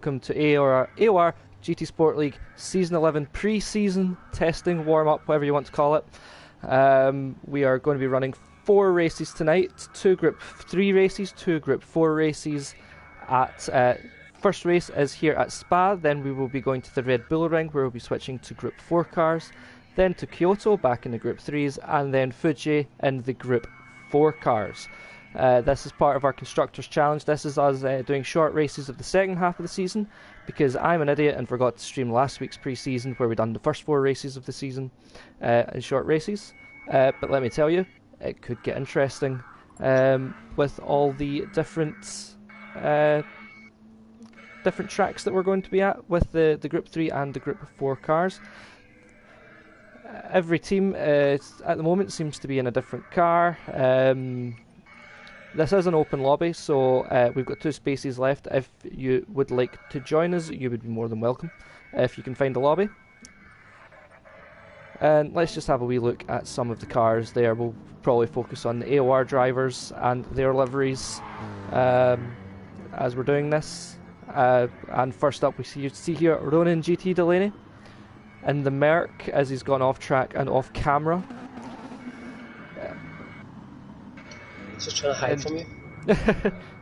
Welcome to AOR GT Sport League Season 11 pre-season testing, warm-up, whatever you want to call it. We are going to be running 4 races tonight, 2 Group 3 races, 2 Group 4 races. First race is here at Spa, then we will be going to the Red Bull Ring where we'll be switching to Group 4 cars, then to Kyoto back in the Group 3s, and then Fuji in the Group 4 cars. This is part of our Constructors Challenge. This is us doing short races of the second half of the season because I'm an idiot and forgot to stream last week's pre-season where we done the first 4 races of the season in short races. But let me tell you, it could get interesting with all the different tracks that we're going to be at with the Group 3 and the Group 4 cars. Every team at the moment seems to be in a different car. This is an open lobby, so we've got 2 spaces left. If you would like to join us, you would be more than welcome if you can find a lobby. And let's just have a wee look at some of the cars there. We'll probably focus on the AOR drivers and their liveries as we're doing this. And first up we see here Ronan GT Delaney in the Merc as he's gone off track and off camera. Just trying to hide from you.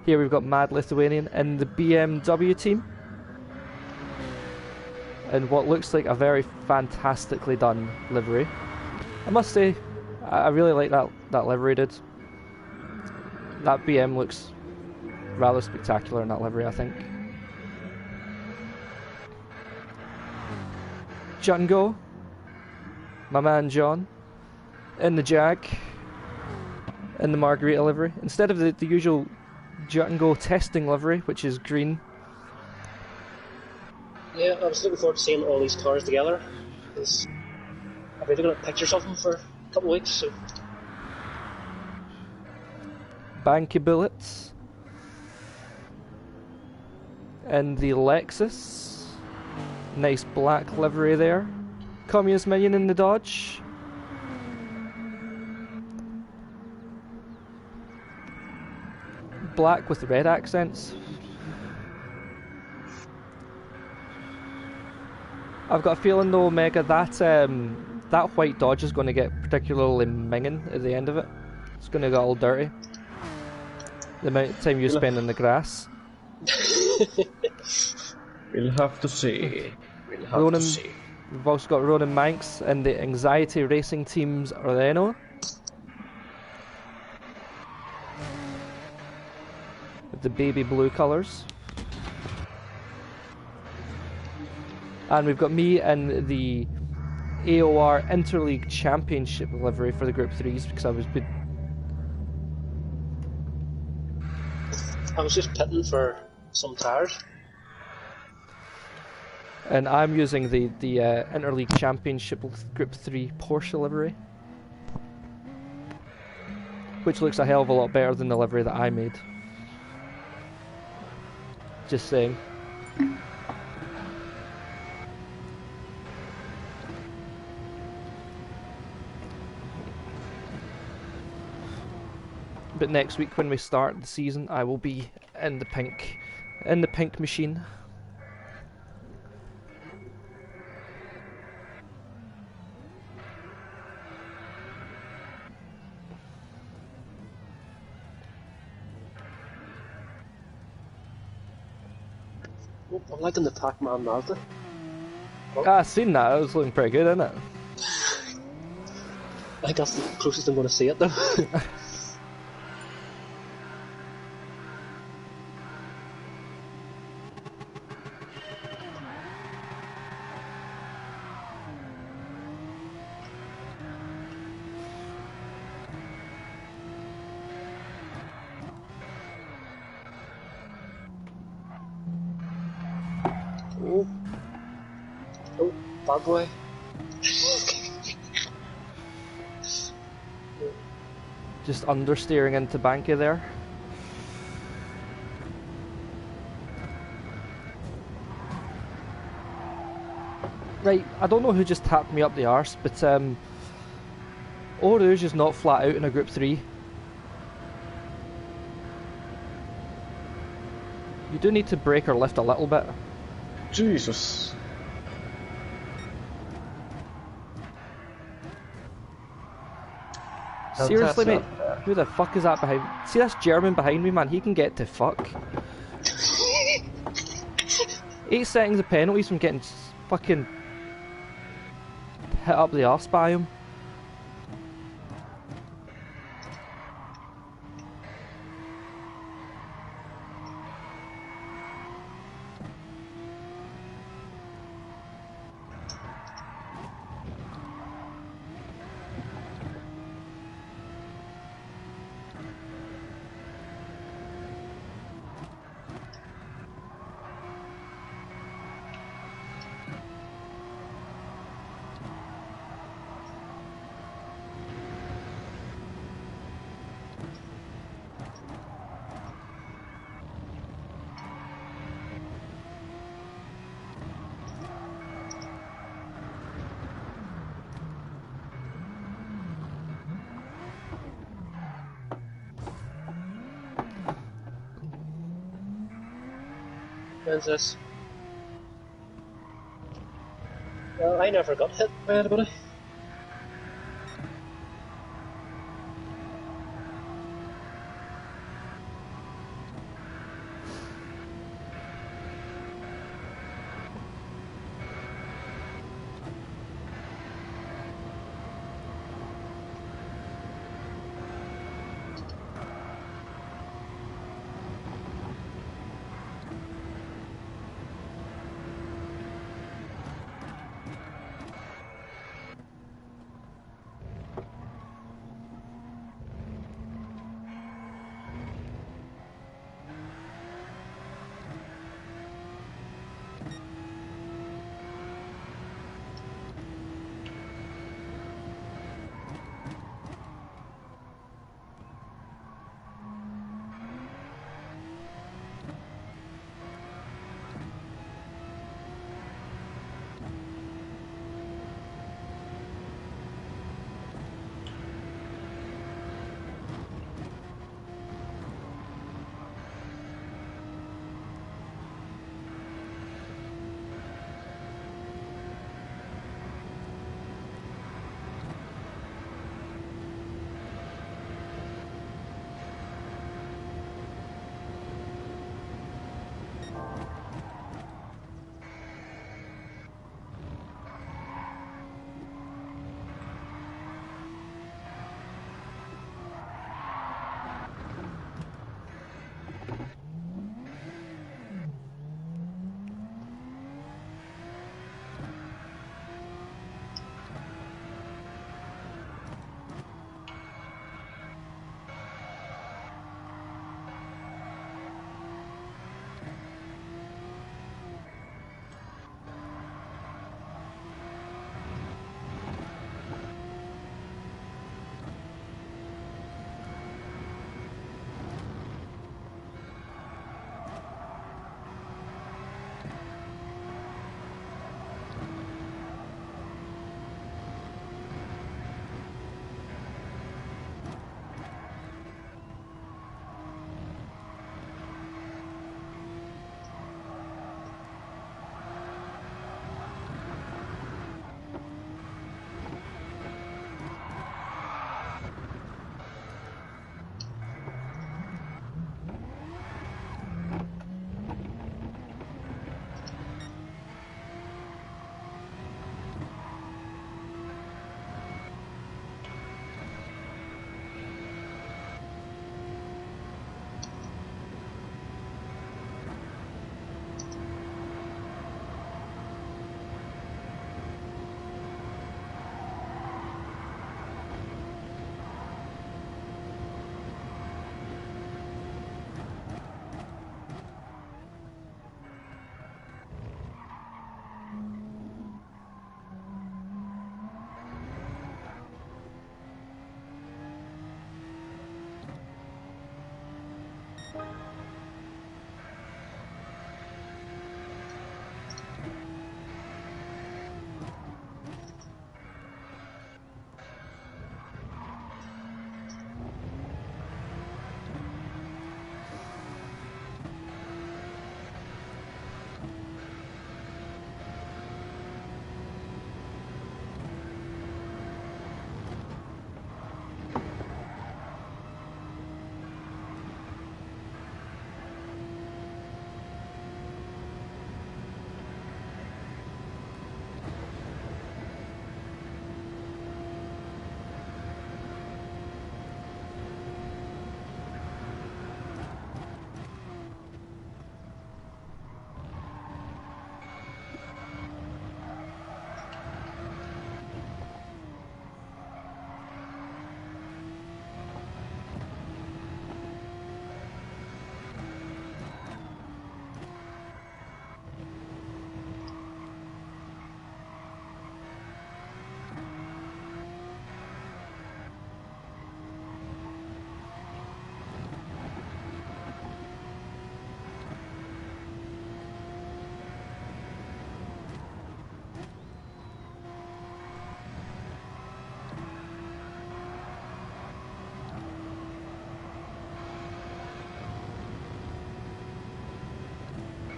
Here we've got Mad Lithuanian in the BMW team. And what looks like a very fantastically done livery. I must say, I really like that livery, dude. That BM looks rather spectacular in that livery, I think. Jungo, my man John, in the Jag. In the Margarita livery, instead of the usual Jungo testing livery, which is green. Yeah, I was looking forward to seeing all these cars together. Because I've been looking at pictures of them for a couple of weeks. So. Banky Bullets. And the Lexus. Nice black livery there. Communist Minion in the Dodge. Black with red accents. I've got a feeling though, Omega, that white Dodge is going to get particularly minging at the end of it. It's going to get all dirty. The amount of time you spend in the grass. We'll have to see. We've also got Ronan Manx and the Anxiety Racing Team's Orleno. The baby blue colours. And we've got me in the AOR Interleague Championship livery for the Group 3s because I was just pitting for some tyres. And I'm using the Interleague Championship Group 3 Porsche livery, which looks a hell of a lot better than the livery that I made. Just saying. But next week when we start the season, I will be in the pink machine. I'm liking the Pac-Man Mazda. Oh. I've seen that, it was looking pretty good, isn't it? I think that's the closest I'm going to see it though. Oh, bad boy. Just understeering into Banky there. Right, I don't know who just tapped me up the arse, but Eau Rouge is not flat out in a Group 3. You do need to brake or lift a little bit. Jesus. Seriously, mate? Who the fuck is that behind? See this German behind me, man? He can get to fuck. 8 seconds of penalties from getting fucking hit up the arse by him. When's this? Well, I never got hit by anybody.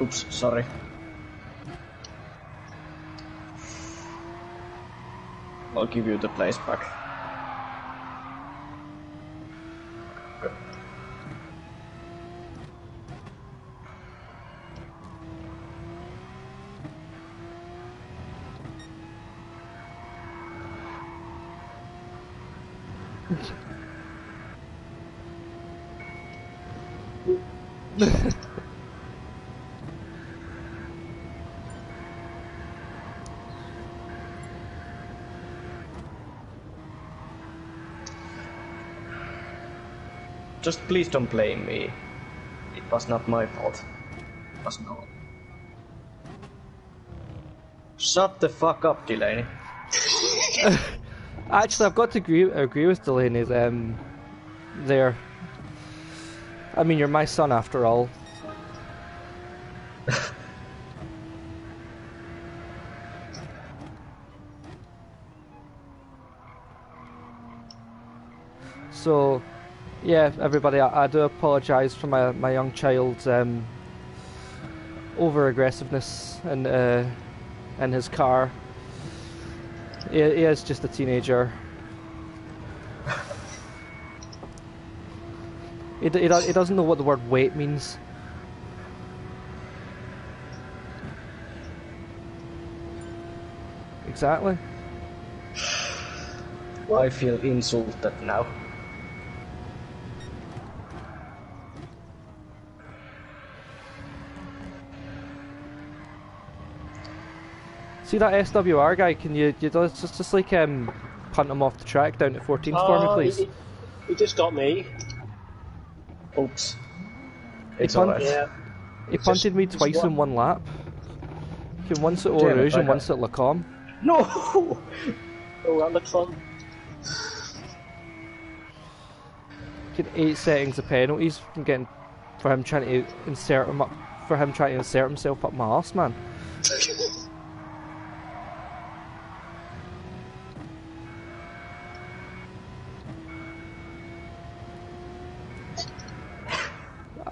Oops, sorry. I'll give you the place back. Just please don't blame me. It was not my fault. It was not. Shut the fuck up, Delaney. Actually, I've got to agree with Delaney there. I mean, you're my son after all. So, yeah, everybody, I do apologise for my young child's over-aggressiveness in his car. He is just a teenager. He doesn't know what the word wait means. Exactly. I feel insulted now. See that SWR guy? Can you just like punt him off the track down to 14th for me, please? He just got me. Oops. It's alright. Yeah. He punted me twice in one lap. Okay, once at Eau Damn it, Rouge and I once at Lacombe. No! Oh, that looked fun. Get 8 settings of penalties from getting for him trying to insert himself up my arse, man.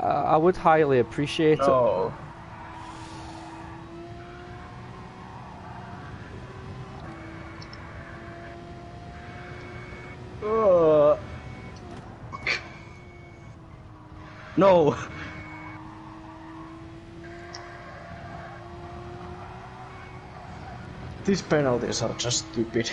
I would highly appreciate it. No. No! These penalties are just stupid.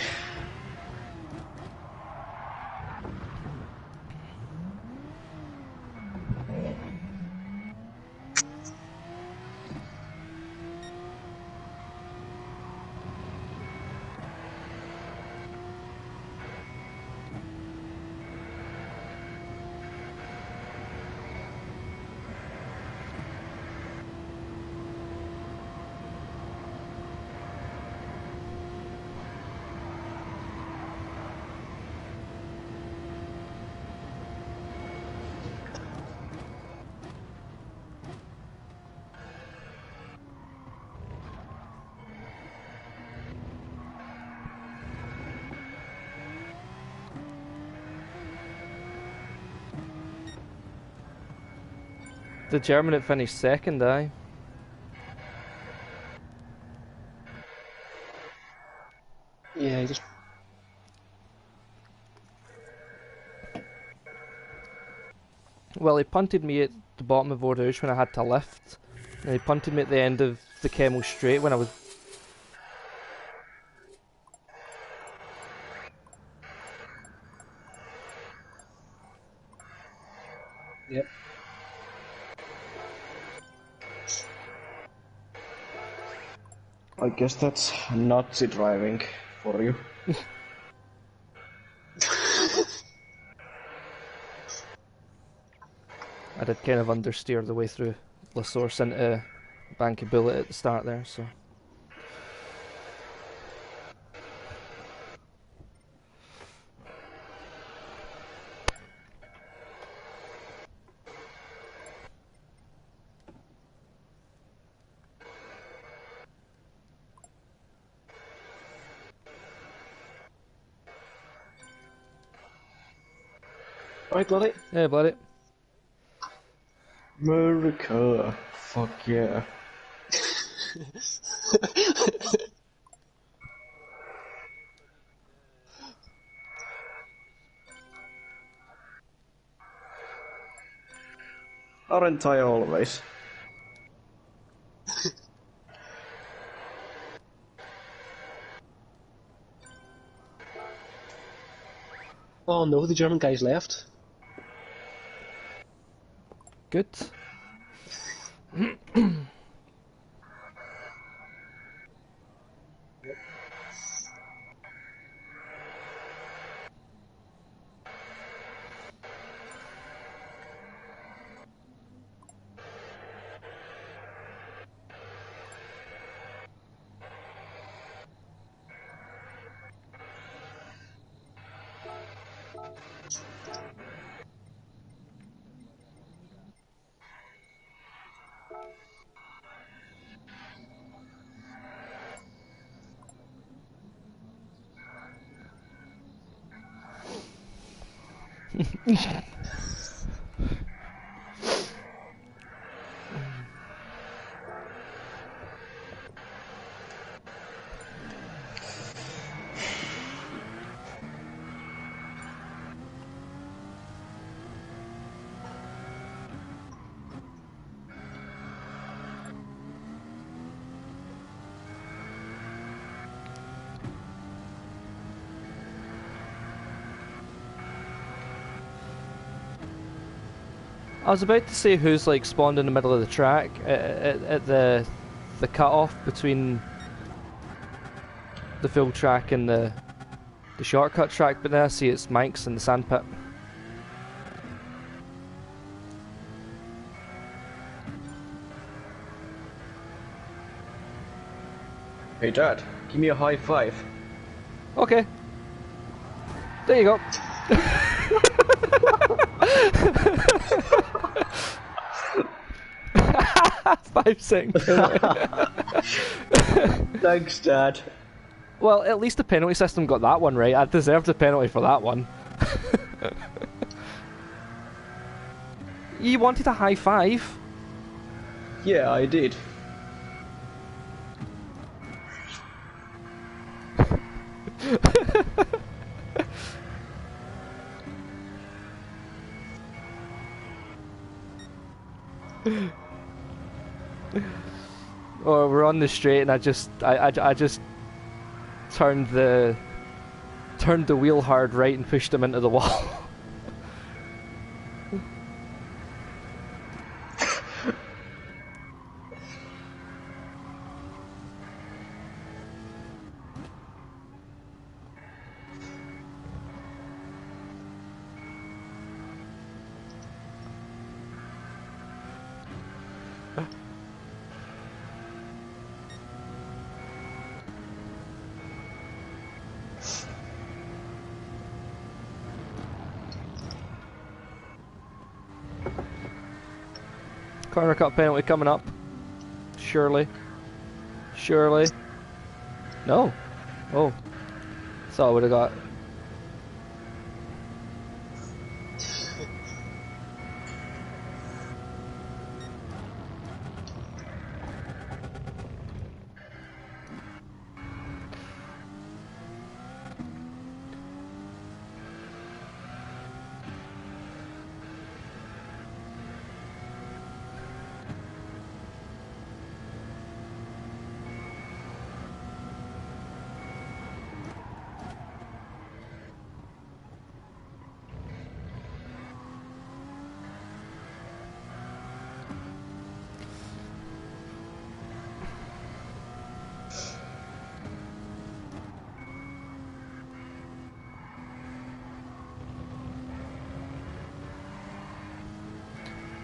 The German had finished second, aye. Yeah, he just... Well, he punted me at the bottom of Eau Rouge when I had to lift. And he punted me at the end of the Kemmel Straight when I was... Yep. I guess that's Nazi driving for you. I did kind of understeer the way through La Source into Banky Bullet at the start there, so... Alright, bloody. Yeah, bloody. America. Fuck yeah. Aren't I always? Oh no, the German guy's left. Good. I was about to say who's like spawned in the middle of the track at the cut-off between the full track and the shortcut track, but then I see it's Mike's in the sandpit. Hey Dad, give me a high five. Okay. There you go. 5 second penalty. Thanks, Dad. Well, at least the penalty system got that one right. I deserved a penalty for that one. You wanted a high five? Yeah, I did. Or we're on the straight and I just turned the wheel hard right and pushed him into the wall. Corner cut penalty coming up. Surely. Surely. No. Oh. Thought I would have got.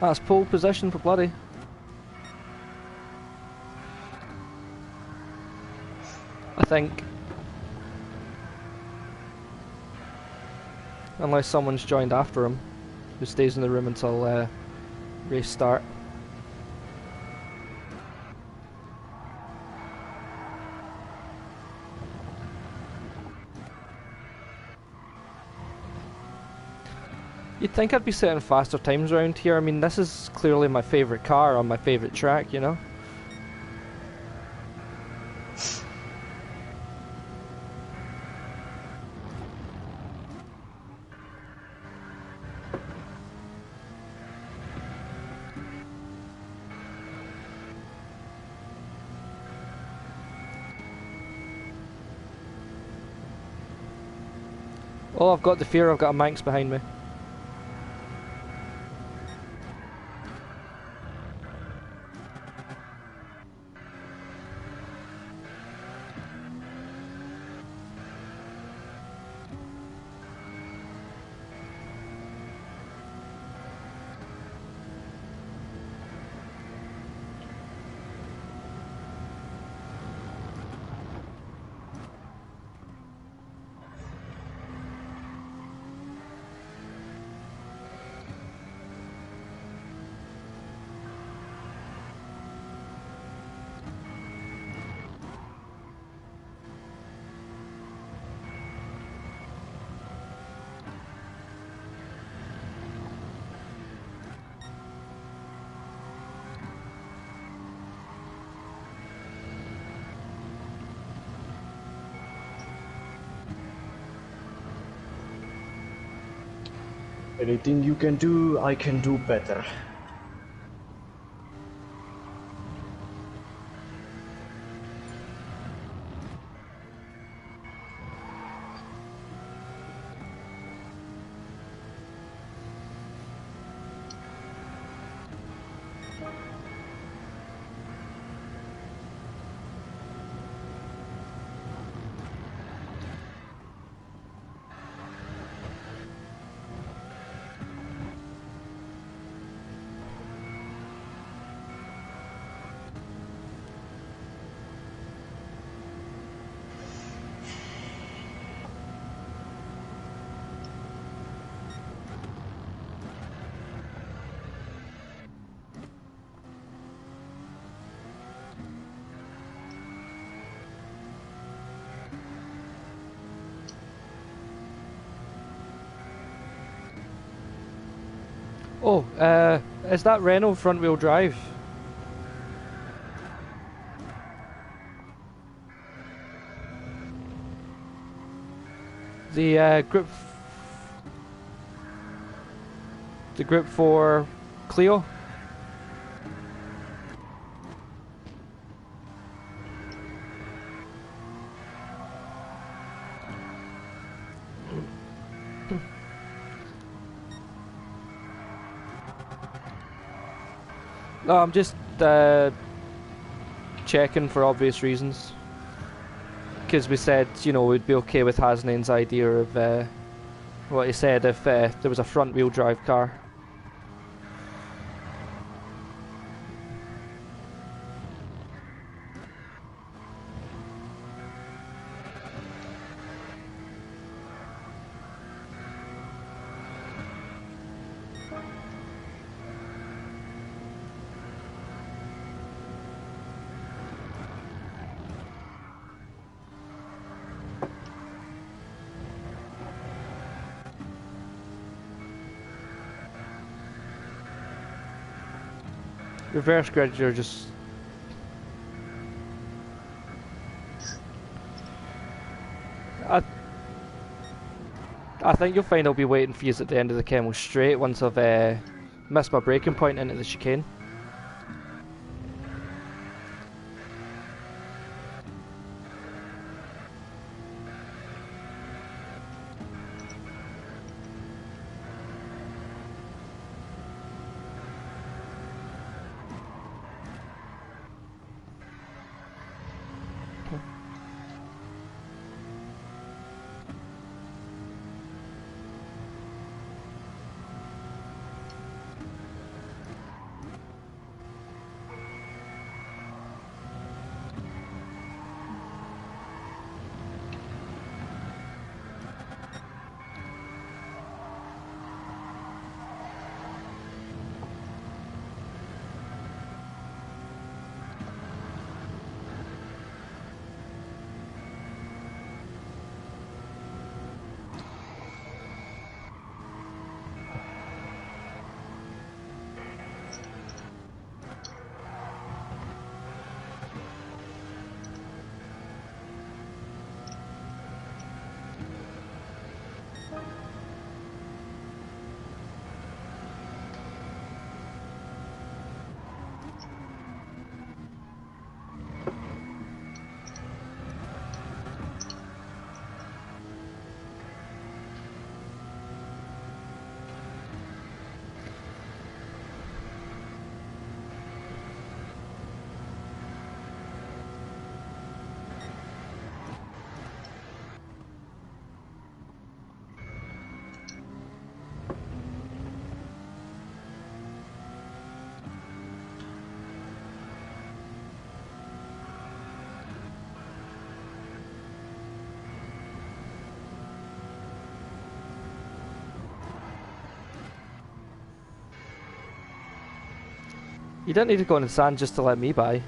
That's pole position for Bloody. I think. Unless someone's joined after him, who stays in the room until race start. You'd think I'd be setting faster times around here. I mean, this is clearly my favourite car on my favourite track, you know? Oh, I've got the fear. I've got a Manx behind me. Anything you can do, I can do better. Oh, is that Renault front-wheel drive? The Group 4 Clio? No, I'm just checking for obvious reasons. Because we said, you know, we'd be okay with Hasnain's idea of what he said if there was a front-wheel drive car. Reverse grid, you're just... I think you'll find I'll be waiting for you at the end of the Kemmel straight once I've missed my braking point into the chicane. You don't need to go in the sand just to let me by.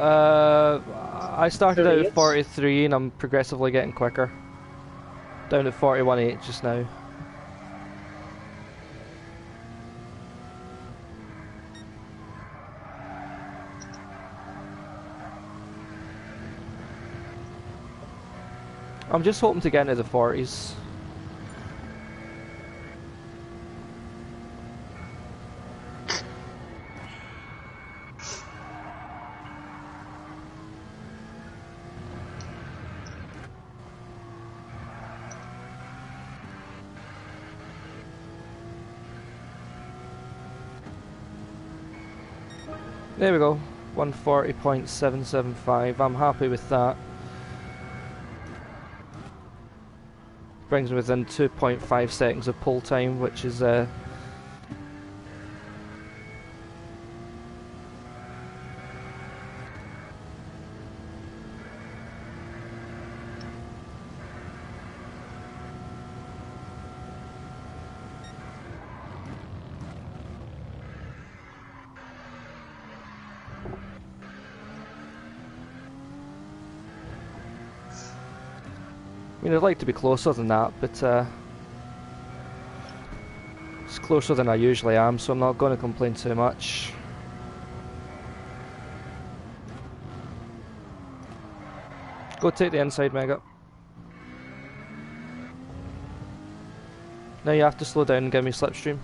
I started out at 43 and I'm progressively getting quicker. Down at 41.8 just now. I'm just hoping to get into the 40s. There we go, 140.775, I'm happy with that. Brings me within 2.5 seconds of pull time, which is I mean, I'd like to be closer than that, but it's closer than I usually am, so I'm not going to complain too much. Go take the inside, Mega. Now you have to slow down and give me slipstream.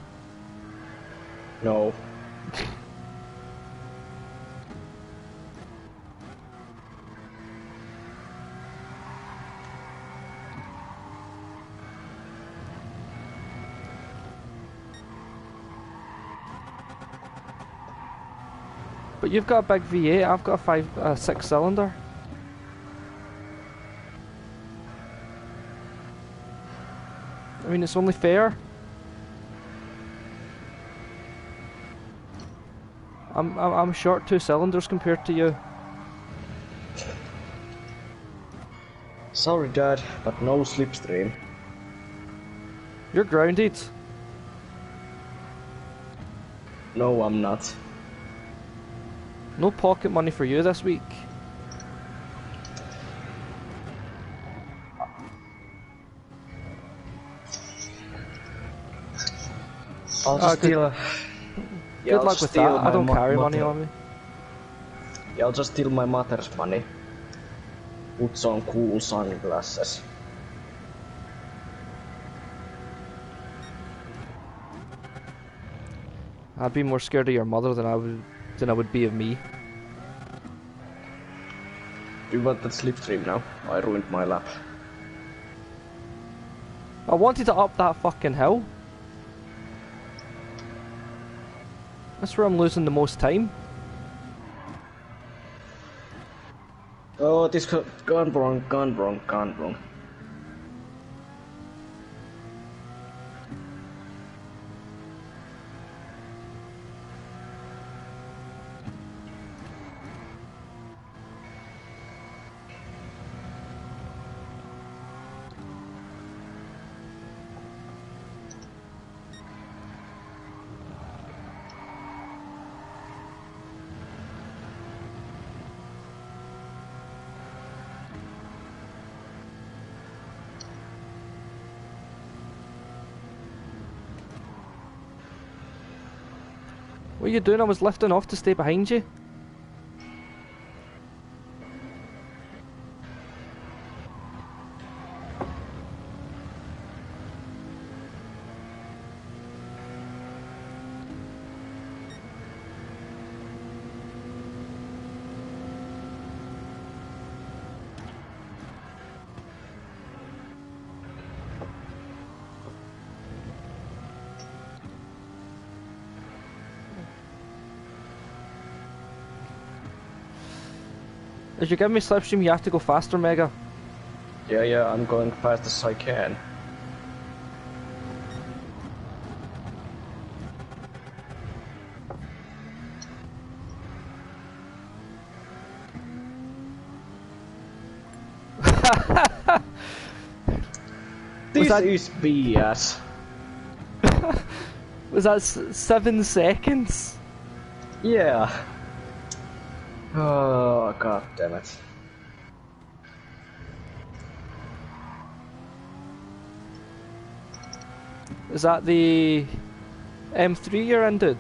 No. But you've got a big V8, I've got a 6-cylinder. I mean, it's only fair. I'm short 2 cylinders compared to you. Sorry, Dad, but no slipstream. You're grounded. No, I'm not. No pocket money for you this week. I'll just steal. Good luck with that. I don't carry money on me. Yeah, I'll just steal my mother's money. Put some cool sunglasses. I'd be more scared of your mother than I would be of me. Do you want that slipstream now? I ruined my lap. I wanted to up that fucking hill. That's where I'm losing the most time. Oh, this gone wrong, gone wrong, gone wrong. What are you doing? I was lifting off to stay behind you. As you give me slipstream, you have to go faster, Mega. Yeah, I'm going fast as I can. This is BS. Was that 7 seconds? Yeah. Oh, god damn it. Is that the M3 you're in, dude?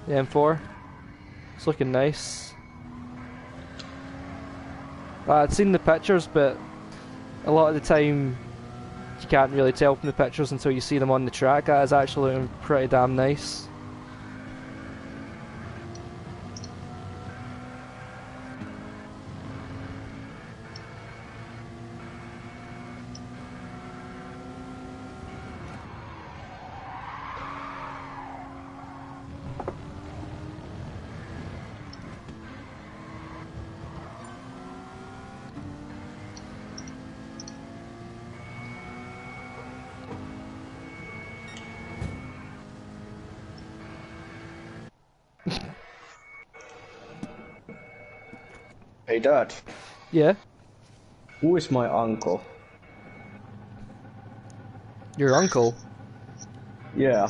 The M4? It's looking nice. I'd seen the pictures, but a lot of the time you can't really tell from the pictures until you see them on the track. That is actually looking pretty damn nice. Hey Dad, Yeah? who is my uncle? Your uncle? Yeah.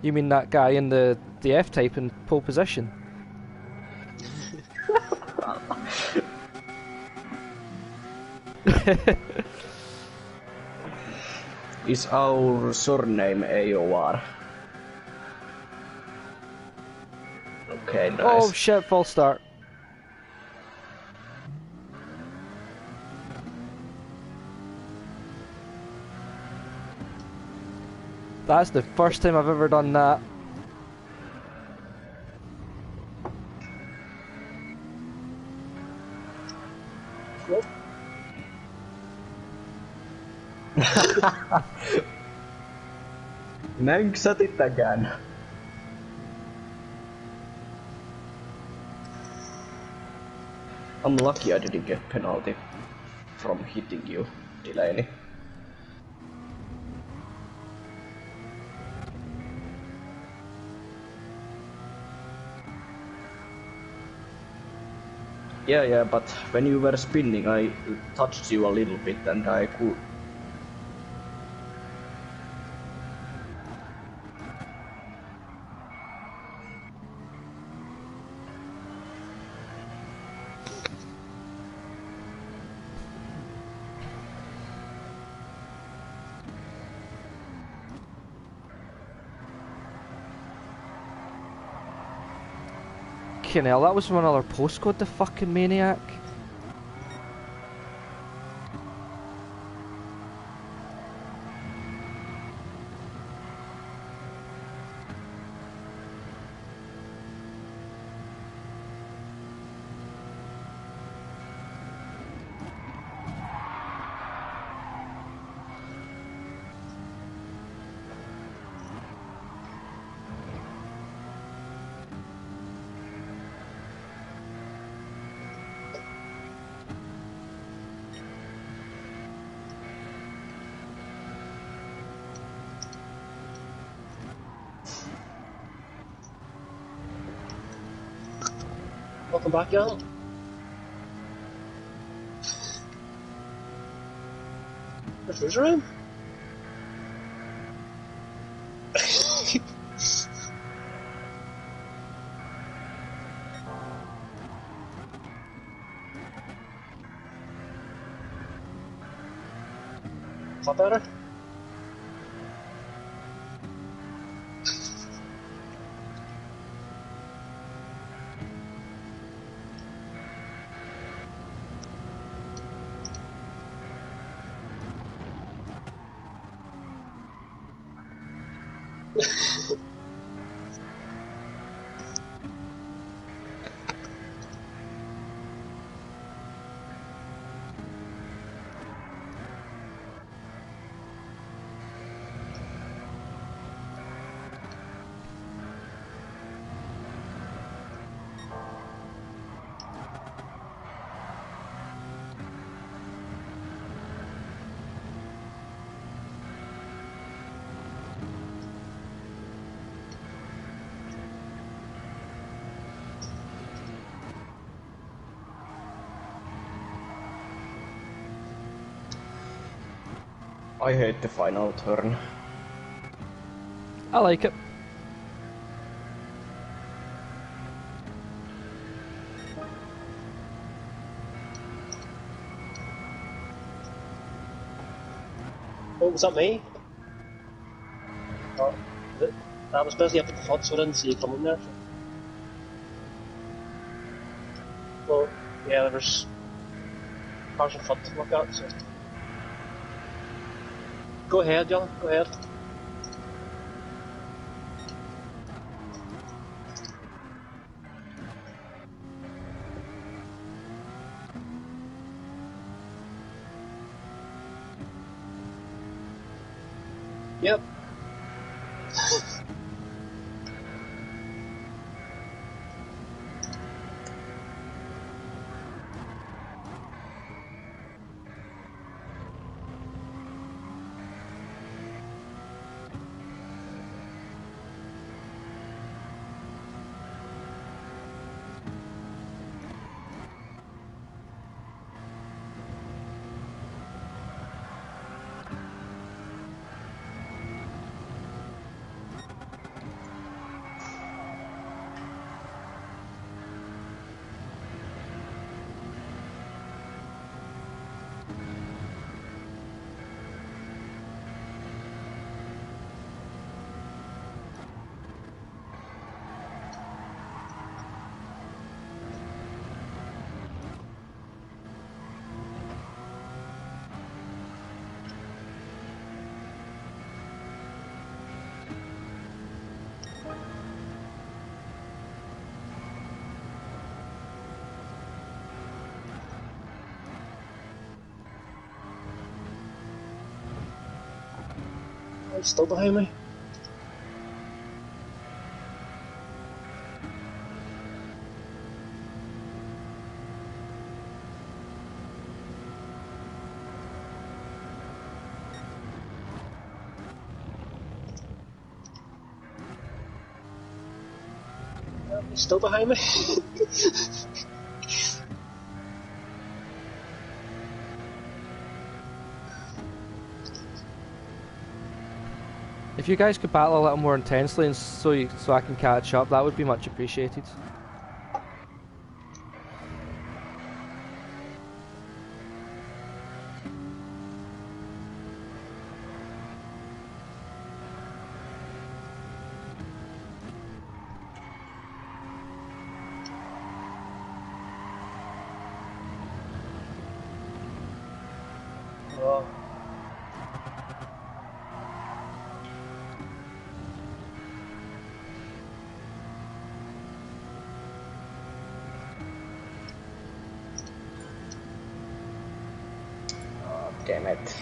You mean that guy in the F-type in pole position? Is our surname AOR? Okay, nice. Oh shit, false start. That's the first time I've ever done that. Nope. Näinkö it again? I'm lucky I didn't get penalty from hitting you, Delaney. Yeah, but when you were spinning, I touched you a little bit and I could... Fucking hell, that was from another postcode, the fucking maniac. Welcome back, Jan. There's Rouge around. Is that better? I hate the final turn. I like it. Oh, was that me? Oh, I was busy up at the front, so I didn't see you coming there. Well, yeah, there was cars in front to look at, so... Go ahead, John, go ahead. Yep. He's still behind me. He's still behind me. If you guys could battle a little more intensely and so I can catch up, that would be much appreciated. Oh. Oh, damn it.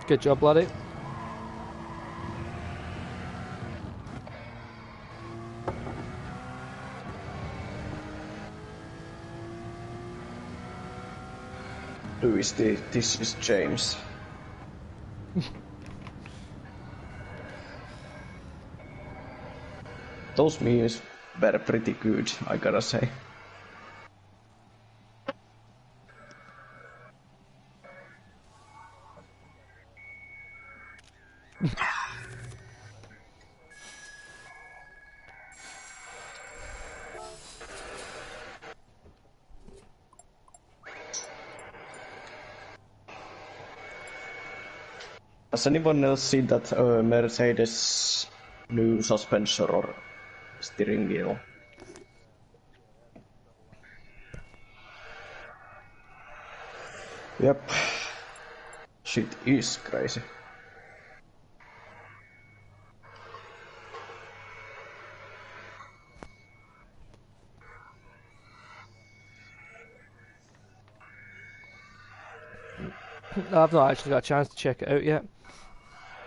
Good job, bloody. do is this is James. Those memes were pretty good, I gotta say. Has anyone else seen that Mercedes new suspension or steering wheel? Yep. Shit is crazy. I've not actually got a chance to check it out yet.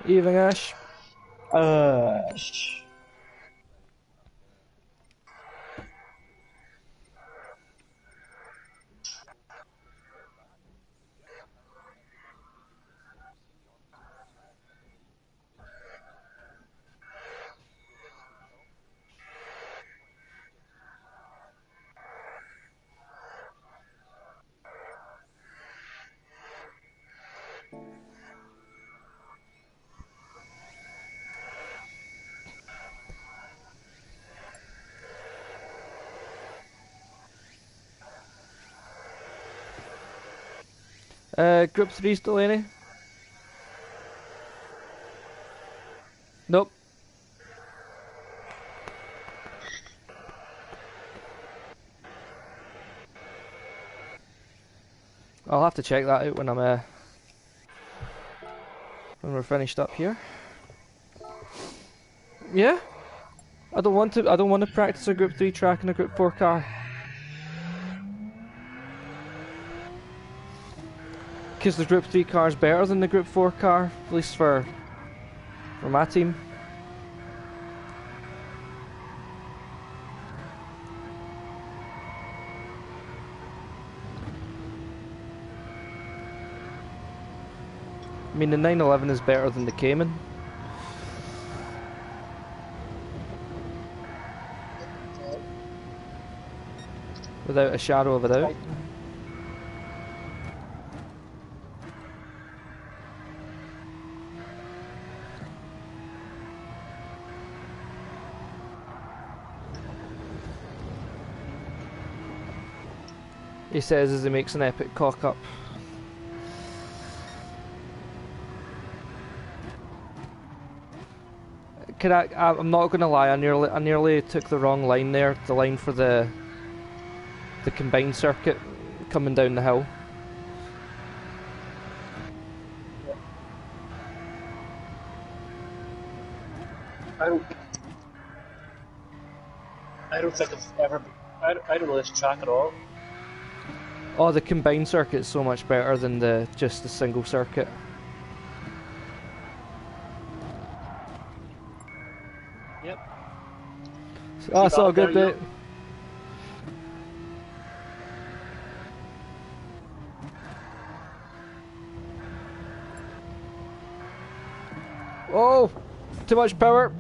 Evening, Ash. Group 3's Delaney? Nope. I'll have to check that out when when we're finished up here. Yeah? I don't want to practice a Group 3 track in a Group 4 car. Because the Group 3 car is better than the Group 4 car, at least for my team. I mean, the 911 is better than the Cayman. Without a shadow of a doubt. He says as he makes an epic cock up. I'm not gonna lie, I nearly took the wrong line there, the line for the combined circuit coming down the hill. I don't think I've ever. I don't know this track at all. Oh, the combined circuit is so much better than just the single circuit. Yep. Oh, that's all good, mate. Oh, too much power.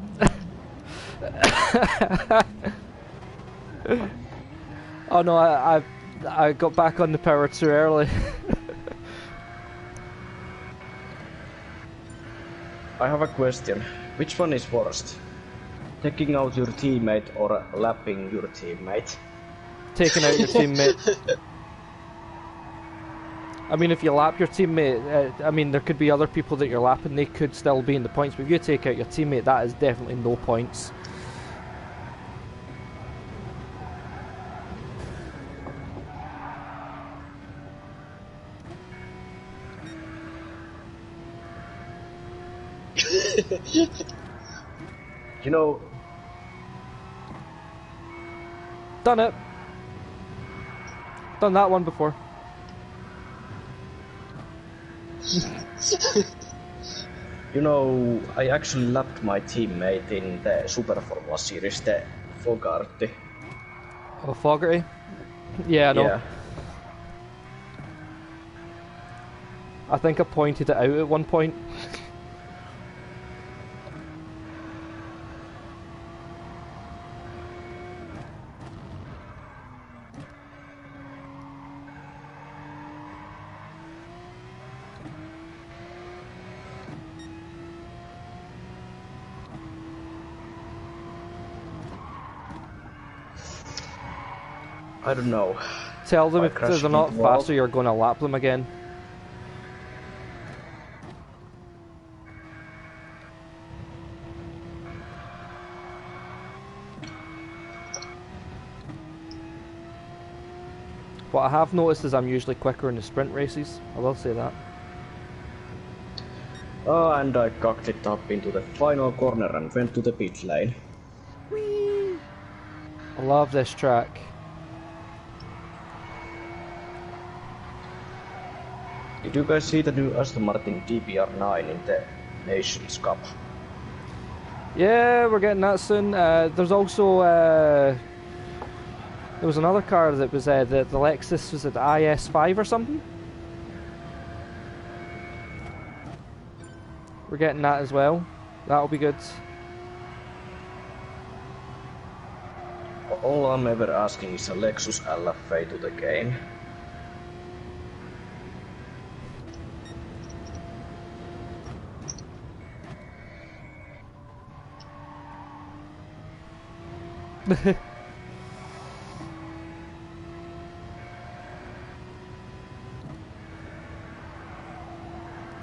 Oh no, I got back on the power too early. I have a question. Which one is worst? Taking out your teammate or lapping your teammate? Taking out your teammate. I mean, if you lap your teammate, I mean, there could be other people that you're lapping, they could still be in the points, but if you take out your teammate, that is definitely no points. You know... Done it. Done that one before. You know, I actually lapped my teammate in the Super Formula series, the Fogarty. Oh, Fogarty? Yeah, I know. I think I pointed it out at one point. I don't know. Tell them if crash they're not into the wall. faster, you're going to lap them again. What I have noticed is I'm usually quicker in the sprint races. I will say that. Oh, and I cocked it up into the final corner and went to the pit lane. Whee! I love this track. Did you guys see the new Aston Martin DBR9 in the Nations Cup? Yeah, we're getting that soon. There's also there was another car that was the Lexus, was it the IS5 or something? We're getting that as well. That'll be good. All I'm ever asking is a Lexus LFA to the game.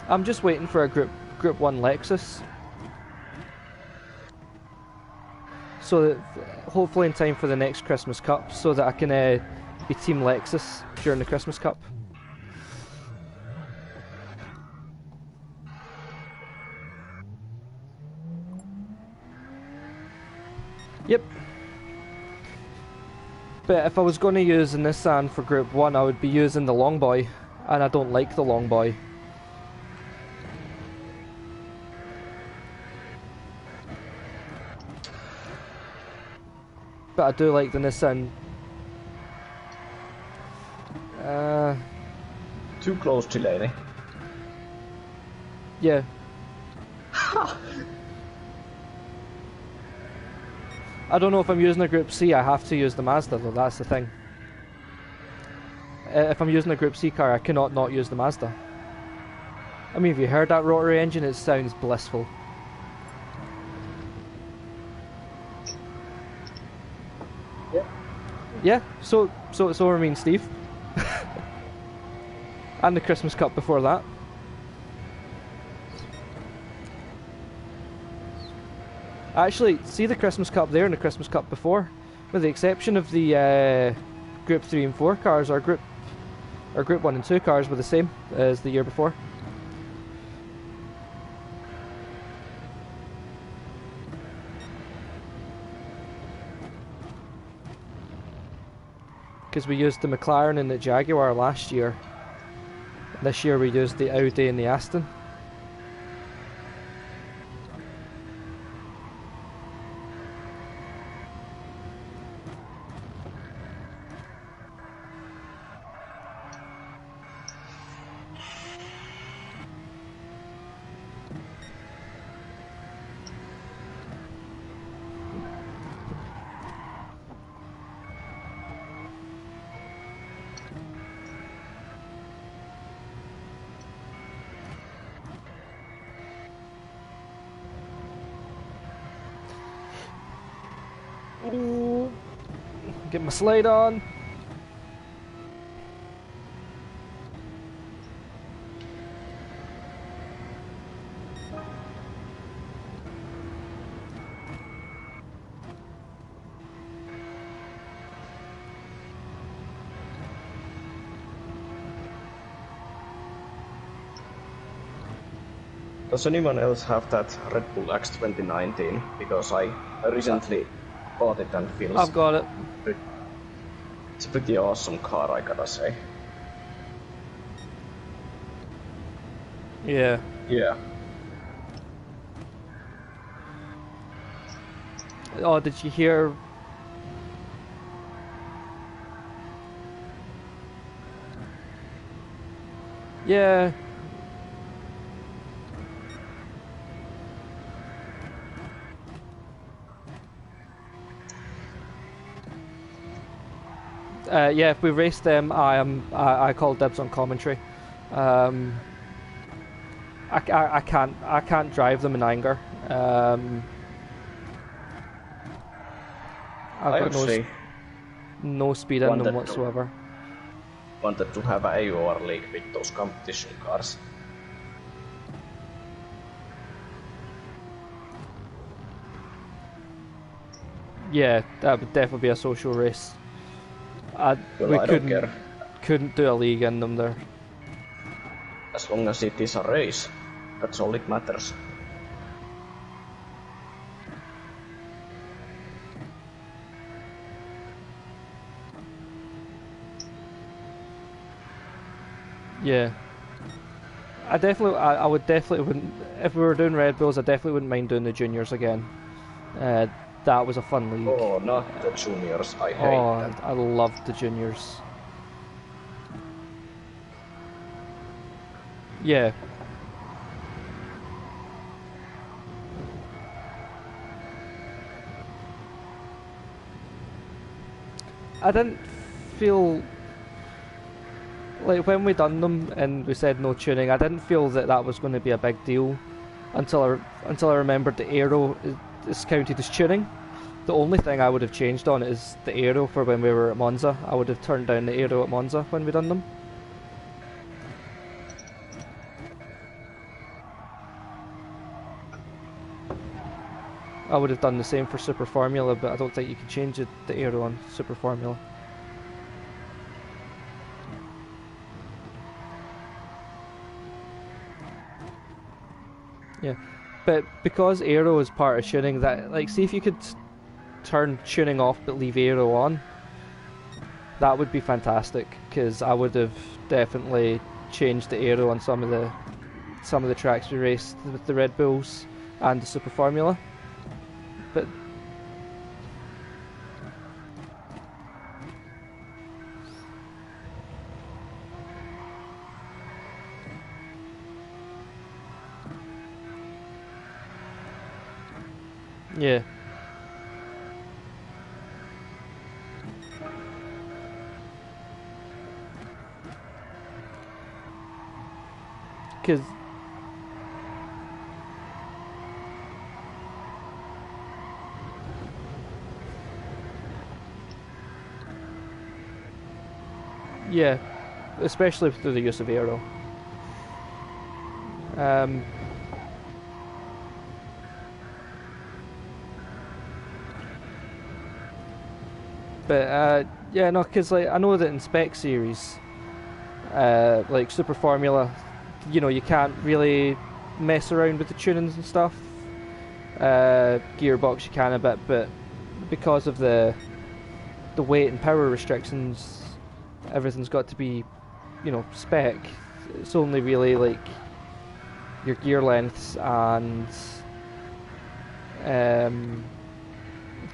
I'm just waiting for a Group 1 Lexus. So that hopefully in time for the next Christmas Cup, so that I can be Team Lexus during the Christmas Cup. Yep. But if I was going to use a Nissan for Group 1, I would be using the Long Boy, and I don't like the Long Boy. But I do like the Nissan. Too close, Delaney. Yeah. I don't know if I'm using a Group C, I have to use the Mazda though, that's the thing. If I'm using a Group C car, I cannot not use the Mazda. I mean, have you heard that rotary engine? It sounds blissful. Yeah, so are me and Steve. And the Christmas Cup before that. Actually, see the Christmas Cup there and the Christmas Cup before. With the exception of the Group 3 and 4 cars, our Group 1 and 2 cars were the same as the year before. Because we used the McLaren and the Jaguar last year. This year we used the Audi and the Aston. Get my slate on. Does anyone else have that Red Bull X 2019? Because I recently bought it and feels... I've got it. It's a pretty awesome car, I gotta say. Yeah. Yeah. Oh, did you hear? Yeah. Yeah, if we race them, I call dibs on commentary. I can't drive them in anger. I've got no speed in them whatsoever. Wanted to have an AOR league with those competition cars. Yeah, that would definitely be a social race. I don't care. Couldn't do a league in them there. As long as it is a race, that's all it matters. Yeah. I would definitely wouldn't, if we were doing Red Bulls, I definitely wouldn't mind doing the juniors again. That was a fun league. Oh, not the juniors, I hate that. I loved the juniors. Yeah. I didn't feel like when we done them and we said no tuning, I didn't feel that was going to be a big deal until I remembered the aero is counted as tuning. The only thing I would have changed on it is the aero for when we were at Monza. I would have turned down the aero at Monza when we done them. I would have done the same for Super Formula, but I don't think you can change the aero on Super Formula. Yeah, but because aero is part of tuning, that like, see if you could turn tuning off but leave aero on, that would be fantastic. Because I would have definitely changed the aero on some of the tracks we raced with the Red Bulls and the Super Formula. But yeah. Because yeah, especially through the use of aero. But yeah, no, because like I know that in Spec Series, like Super Formula, you know, you can't really mess around with the tunings and stuff. Gearbox you can a bit, but because of the weight and power restrictions, everything's got to be, you know, spec. It's only really like your gear lengths and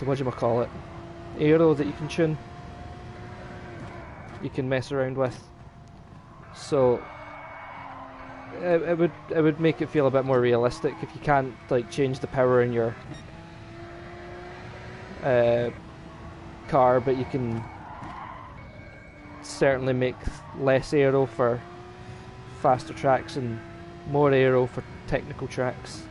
whatchamacallit, aero that you can tune, you can mess around with. So it would make it feel a bit more realistic if you can't like change the power in your car, but you can certainly make less aero for faster tracks and more aero for technical tracks.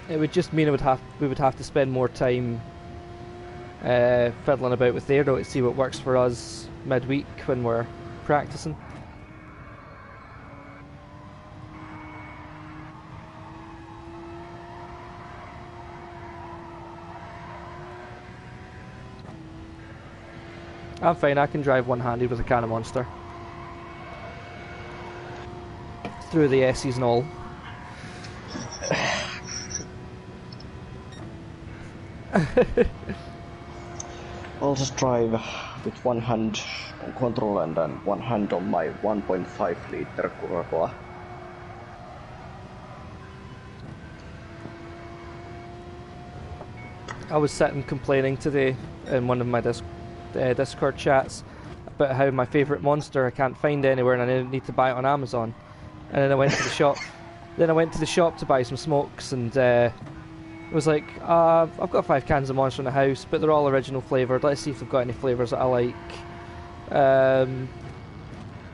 It would just mean we would have to spend more time fiddling about with aero to see what works for us midweek when we're practicing. I'm fine, I can drive one-handed with a can of Monster. Through the S's and all. I'll just drive with one hand on control and then one hand on my 1.5 liter Coca-Cola. I was sitting complaining today in one of my Discord chats about how my favourite Monster I can't find anywhere and I need to buy it on Amazon. And then I went to the shop. Then I went to the shop to buy some smokes, and was like, I've got 5 cans of Monster in the house, but they're all original flavoured. Let's see if they've got any flavours that I like.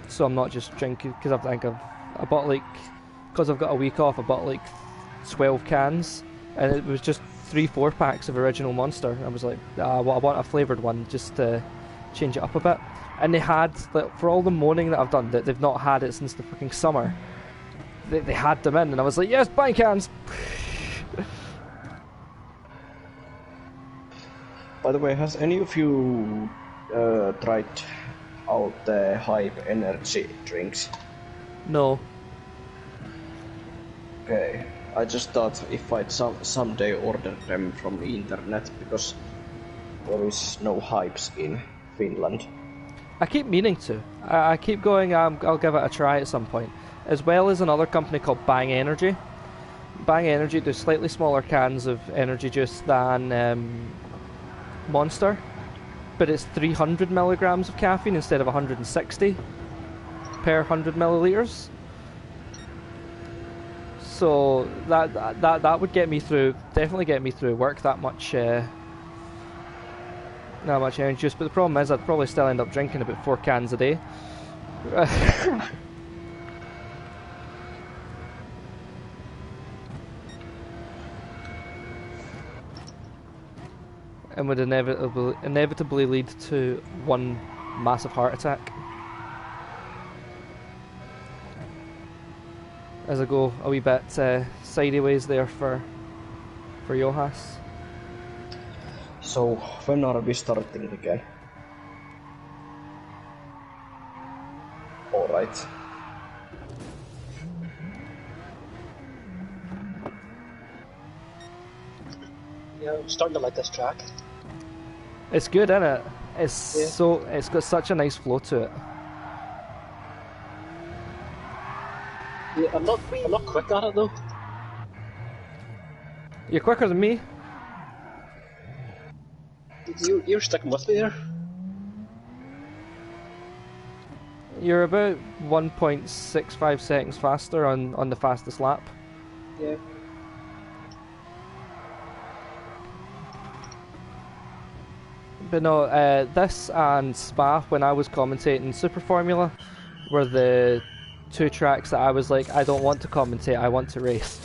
So I'm not just drinking, because I bought like, because I've got a week off, I bought like 12 cans, and it was just 3-4 packs of original Monster. I was like, well, I want a flavoured one just to change it up a bit. And they had, like, for all the moaning that I've done, that they've not had it since the fucking summer, they had them in, and I was like, yes, buy cans! By the way, has any of you tried out the Hype energy drinks? No. Okay, I just thought if I'd someday order them from the internet, because there is no Hypes in Finland. I keep meaning to. I keep going, I'll give it a try at some point. As well as another company called Bang Energy. Bang Energy do slightly smaller cans of energy juice than Monster, but it's 300 milligrams of caffeine instead of 160 per 100 milliliters. So that would get me through, definitely get me through work that much energy juice. But the problem is I'd probably still end up drinking about 4 cans a day. And would inevitably lead to one massive heart attack. As I go a wee bit sideways there for Johas. So, when are we starting again? Alright. Yeah, I'm starting to like this track. It's good, isn't it? It's got such a nice flow to it. Yeah, I'm not quick at it though. You're quicker than me. You're sticking with me there. You're about 1.65 seconds faster on the fastest lap. Yeah. But no, this and Spa, when I was commentating Super Formula, were the 2 tracks that I was like, I don't want to commentate, I want to race.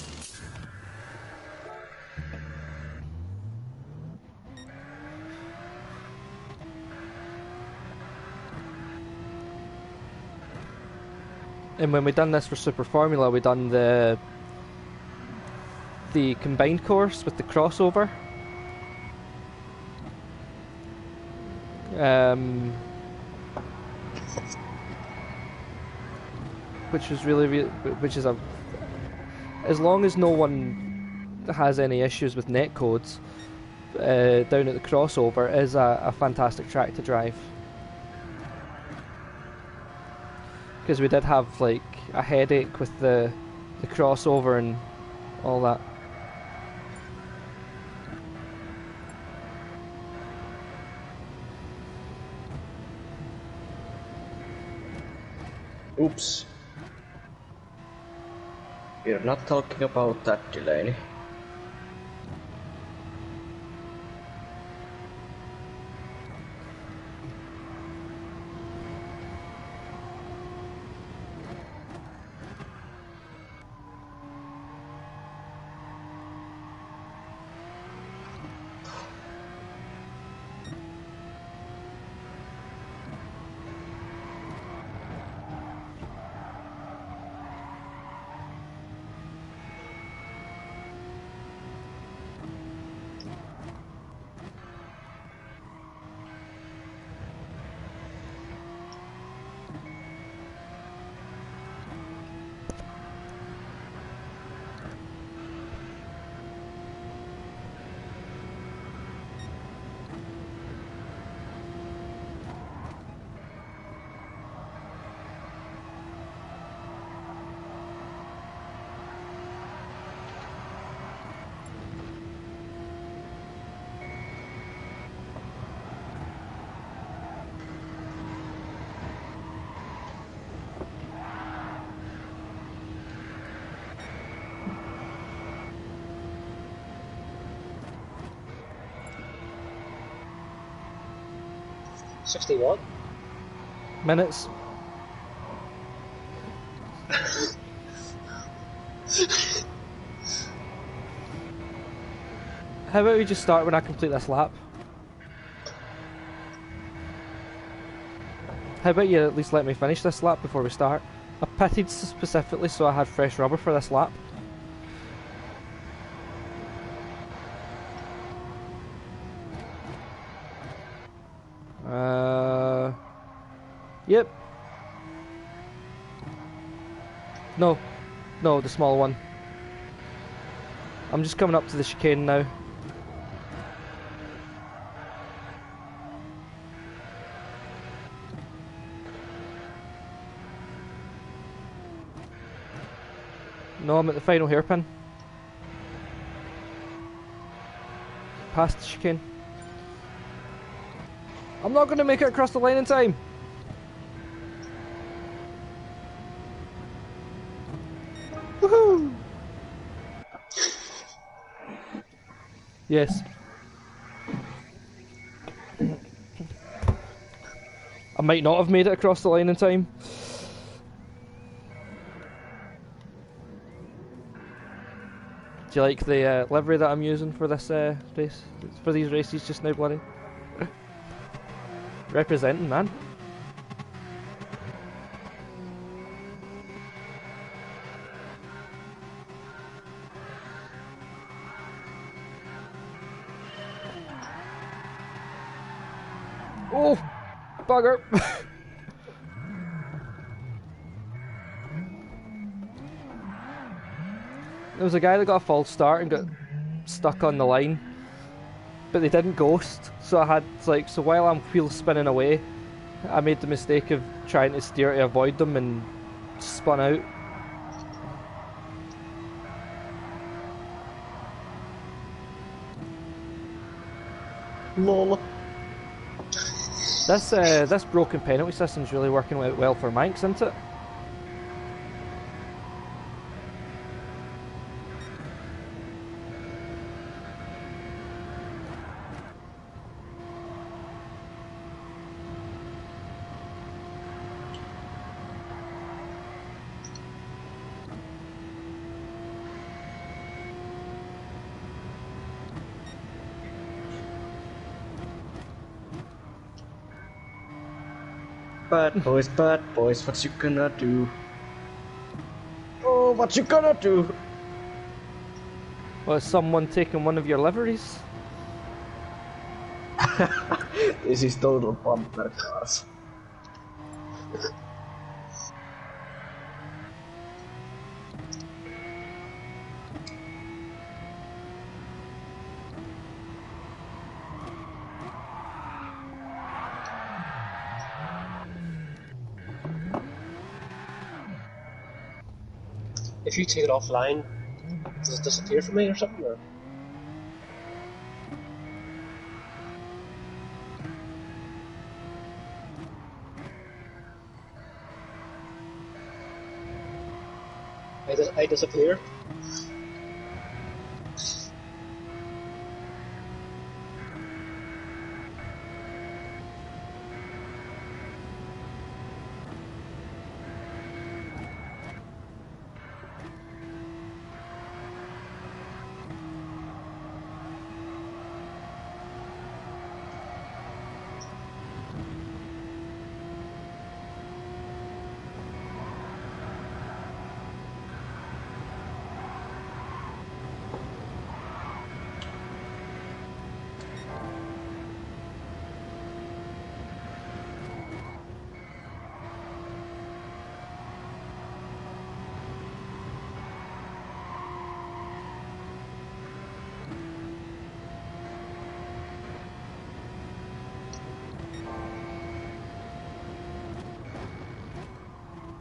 And when we done this for Super Formula, we done the combined course with the crossover. Which was which is as long as no one has any issues with netcodes, down at the crossover is a fantastic track to drive. Because we did have like a headache with the crossover and all that. Oops. We're not talking about that, Delaney. 60 what? Minutes. How about we just start when I complete this lap? How about you at least let me finish this lap before we start? I pitted specifically so I had fresh rubber for this lap. Yep. No, the small one. I'm just coming up to the chicane now. No, I'm at the final hairpin. Past the chicane. I'm not going to make it across the line in time. Woohoo! Yes. I might not have made it across the line in time. Do you like the livery that I'm using for this race? For these races just now, bloody? Representing, man. Oh, bugger. There was a guy that got a false start and got stuck on the line, but they didn't ghost, so I had like, so while I'm wheel spinning away, I made the mistake of trying to steer to avoid them and spun out. Lol. This broken penalty system's really working out well for Manx, isn't it? Bad boys, what you gonna do? Oh, what you gonna do? Was someone taking one of your liveries? This is total bumper cars. If you take it offline, does it disappear for me or something? Or? I disappear?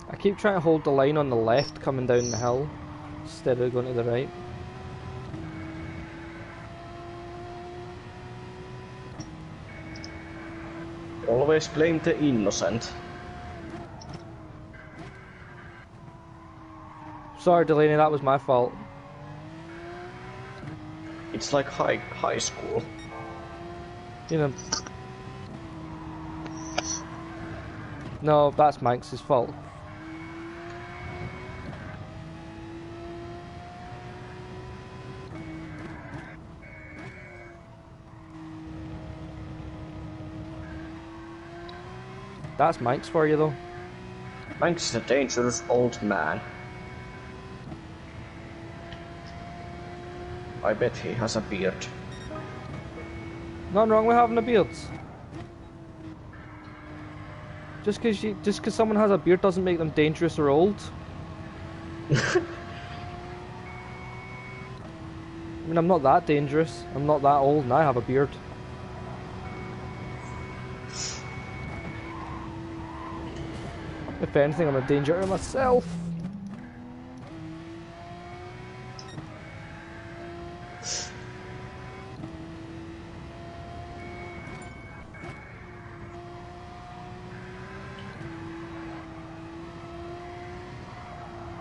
I keep trying to hold the line on the left coming down the hill instead of going to the right. Always blame the innocent. Sorry Delaney, that was my fault. It's like high school. You know. No, that's Manx's fault. That's Manx for you, though. Manx is a dangerous old man. I bet he has a beard. Nothing wrong with having a beard. Just because someone has a beard doesn't make them dangerous or old. I mean, I'm not that dangerous. I'm not that old, and I have a beard. If anything, I'm a danger to myself.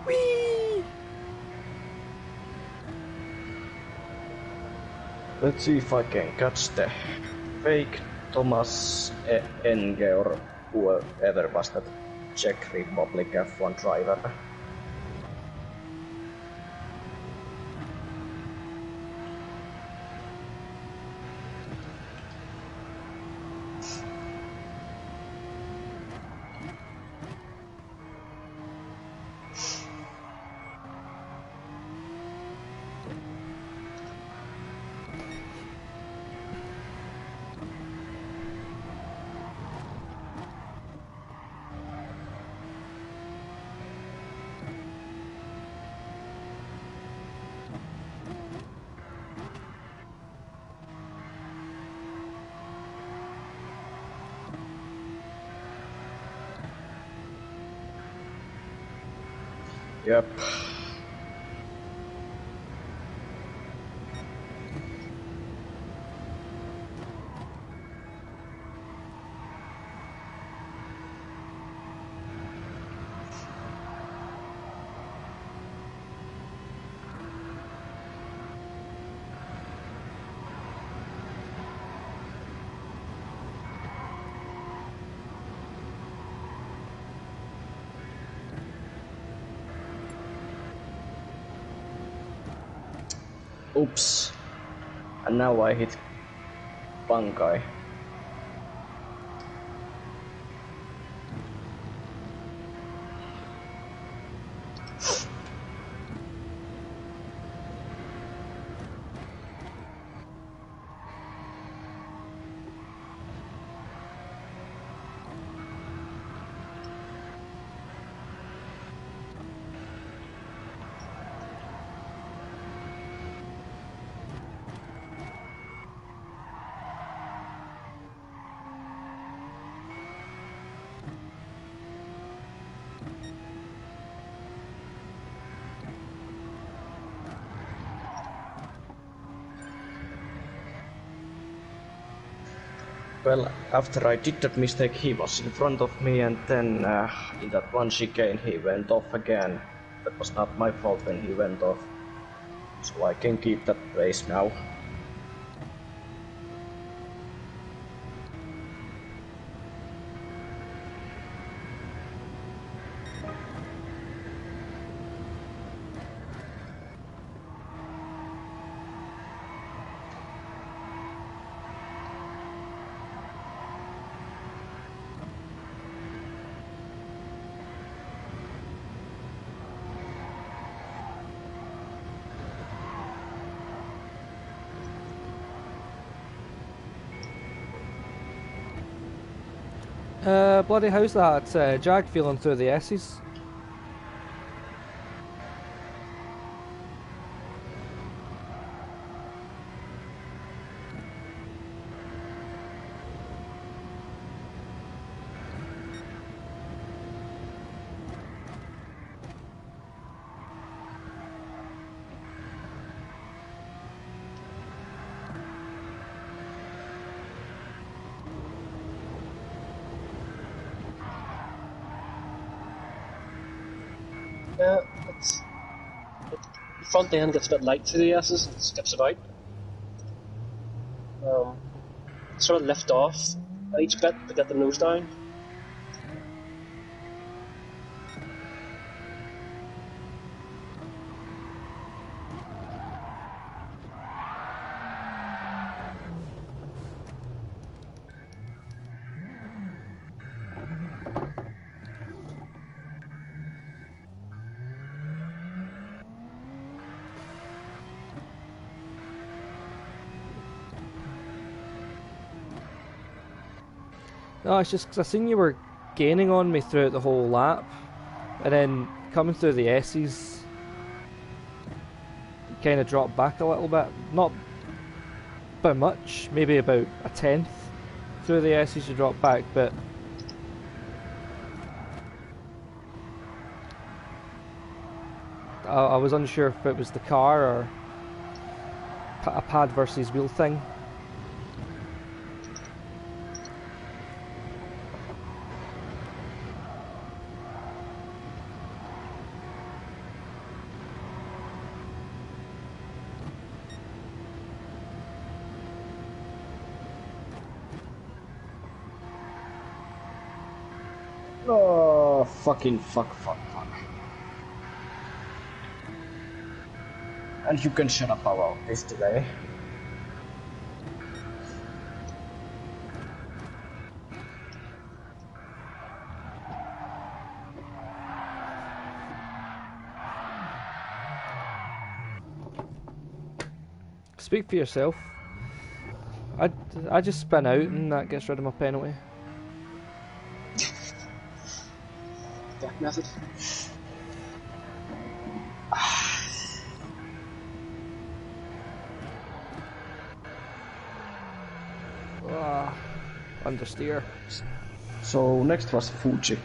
Whee! Let's see if I can catch the fake Thomas Enge or whoever was that Czech Republic F1 driver. Yep. Oops. And now I hit Bankai. Well, after I did that mistake, he was in front of me, and then in that one chicane he went off again. That was not my fault when he went off, so I can keep that place now. Bloody how's that Jag feeling through the S's? Yeah, the front end gets a bit light through the S's and skips about. Sort of lift off at each bit to get the nose down. No, it's just 'cause I seen you were gaining on me throughout the whole lap, and then coming through the S's, you kind of dropped back a little bit. Not by much, maybe about a tenth through the S's you dropped back, but I was unsure if it was the car or a pad versus wheel thing. Oh, fucking fuck. And you can shut up about this today. Speak for yourself. I just spin out and that gets rid of my penalty. Death method. Understeer. So next was Fuji.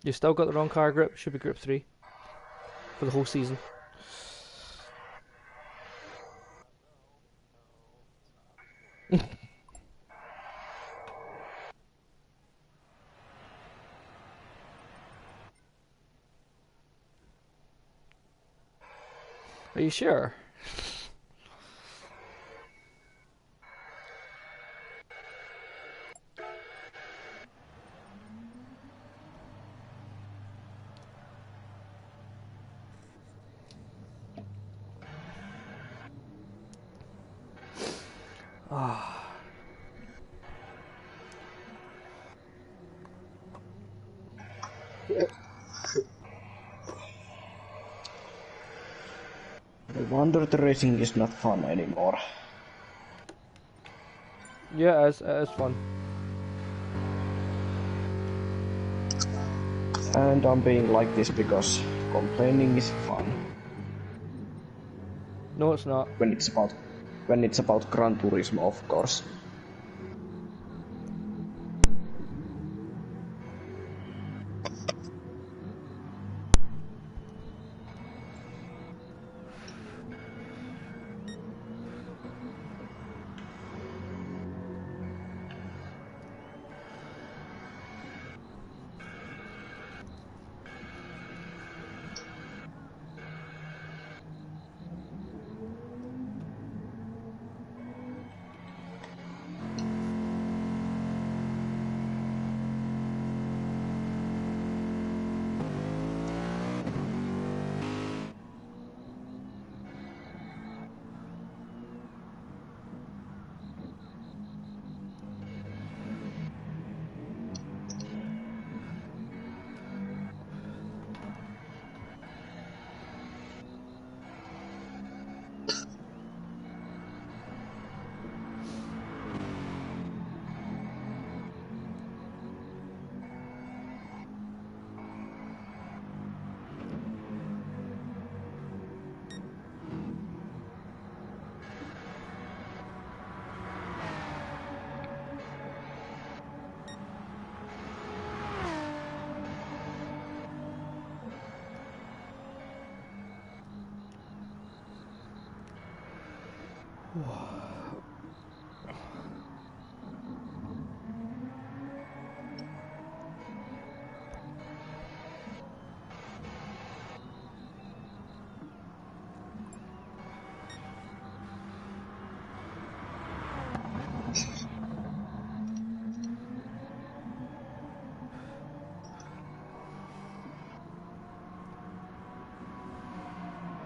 You still got the wrong car grip. Should be grip 3 for the whole season. Are you sure? No wonder the racing is not fun anymore. Yeah, it is fun. And I'm being like this because complaining is fun. No, it's not. When it's about Gran Turismo, of course.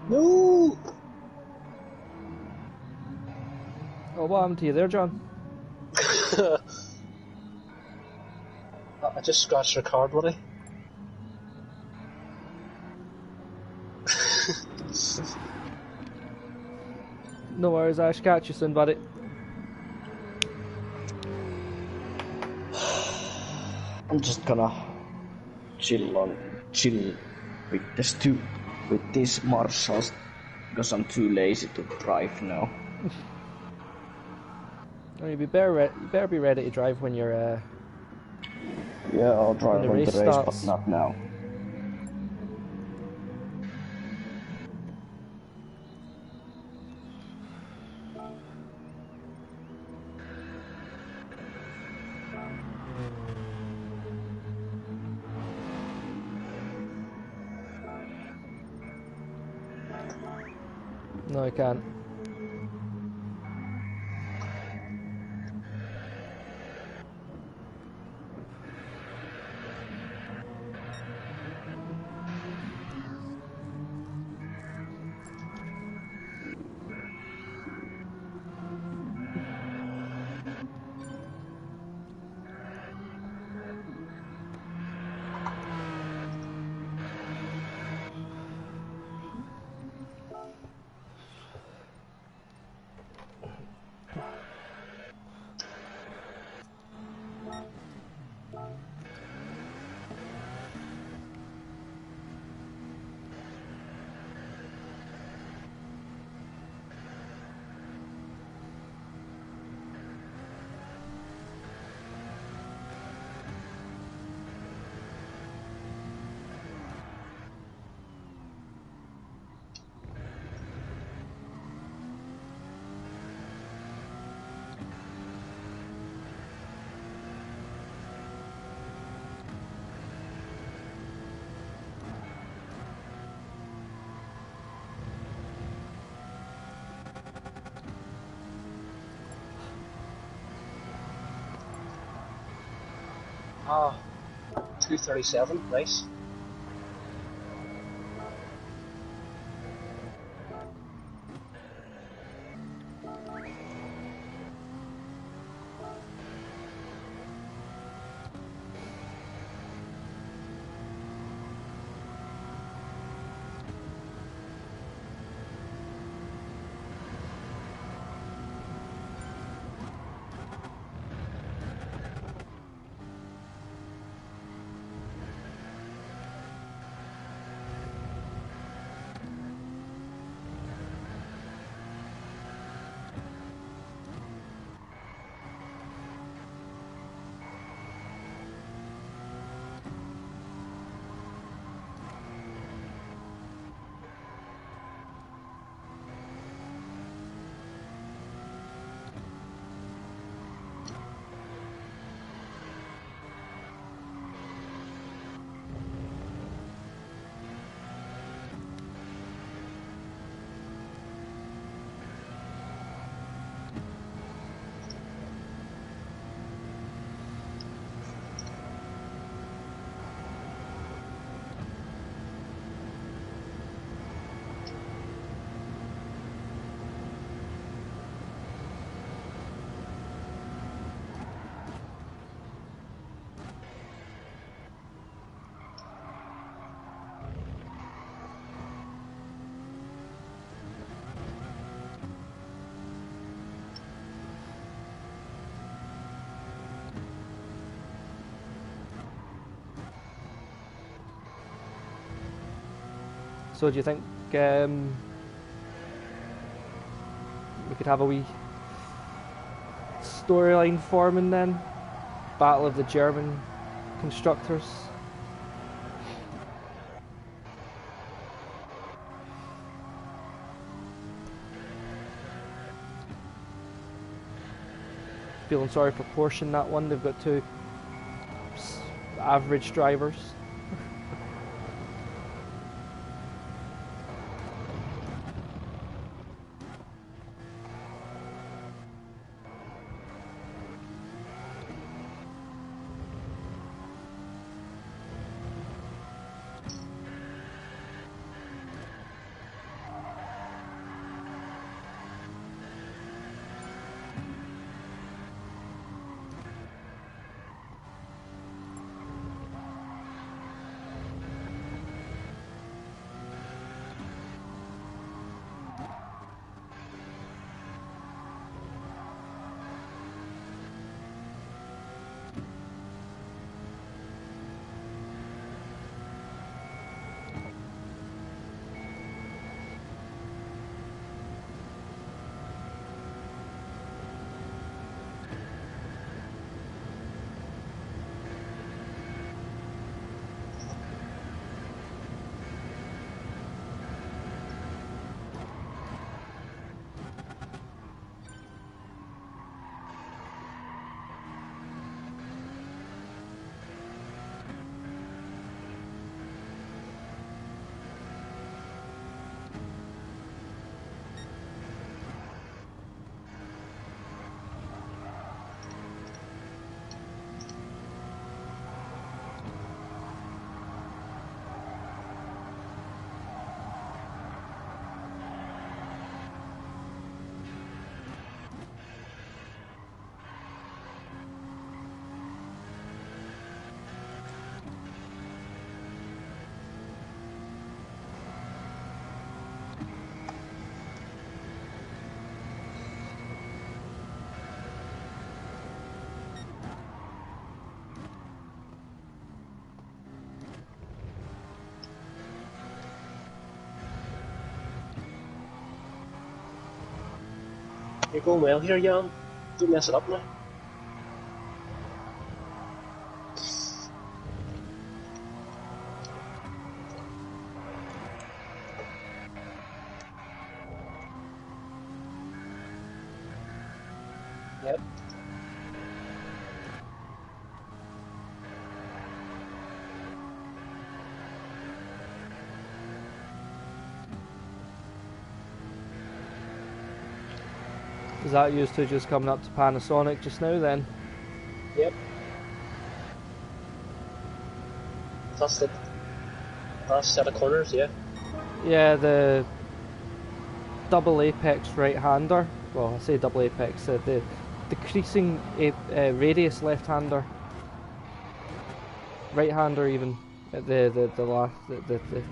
No! Oh, what happened to you there, John? I just scratched record, buddy. No worries, Ash. Catch you soon, buddy. I'm just gonna chill with with these marshals because I'm too lazy to drive now. Oh, you better be ready to drive when you're. Yeah, I'll drive the when race the race, starts. but not now. No, I can't. Ah, 2:37. Nice. So do you think we could have a wee storyline forming then? Battle of the German constructors. feeling sorry for Porsche in that one. They've got two average drivers. You're going well here, Jan. Don't mess it up now. Yep. Is that used to just coming up to Panasonic just now then? Yep. That's the last set of corners, yeah. Yeah, the double apex right-hander. Well, I say double apex. The decreasing radius left-hander, right-hander even at the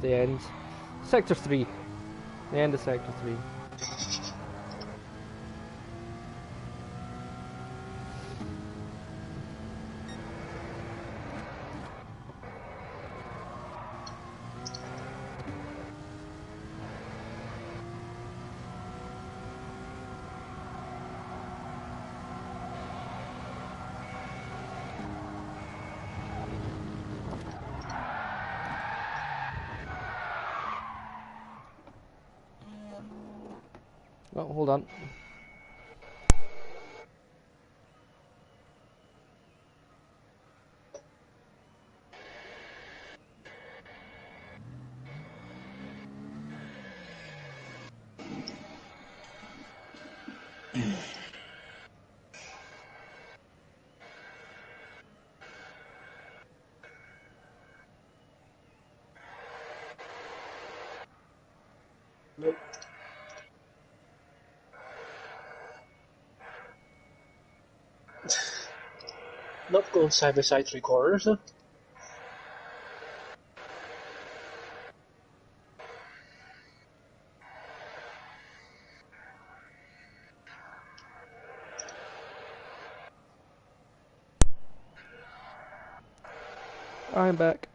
end. Sector 3. The end of Sector 3. Oh, hold on. Nope. Not going side by side 3 corners though. I'm back.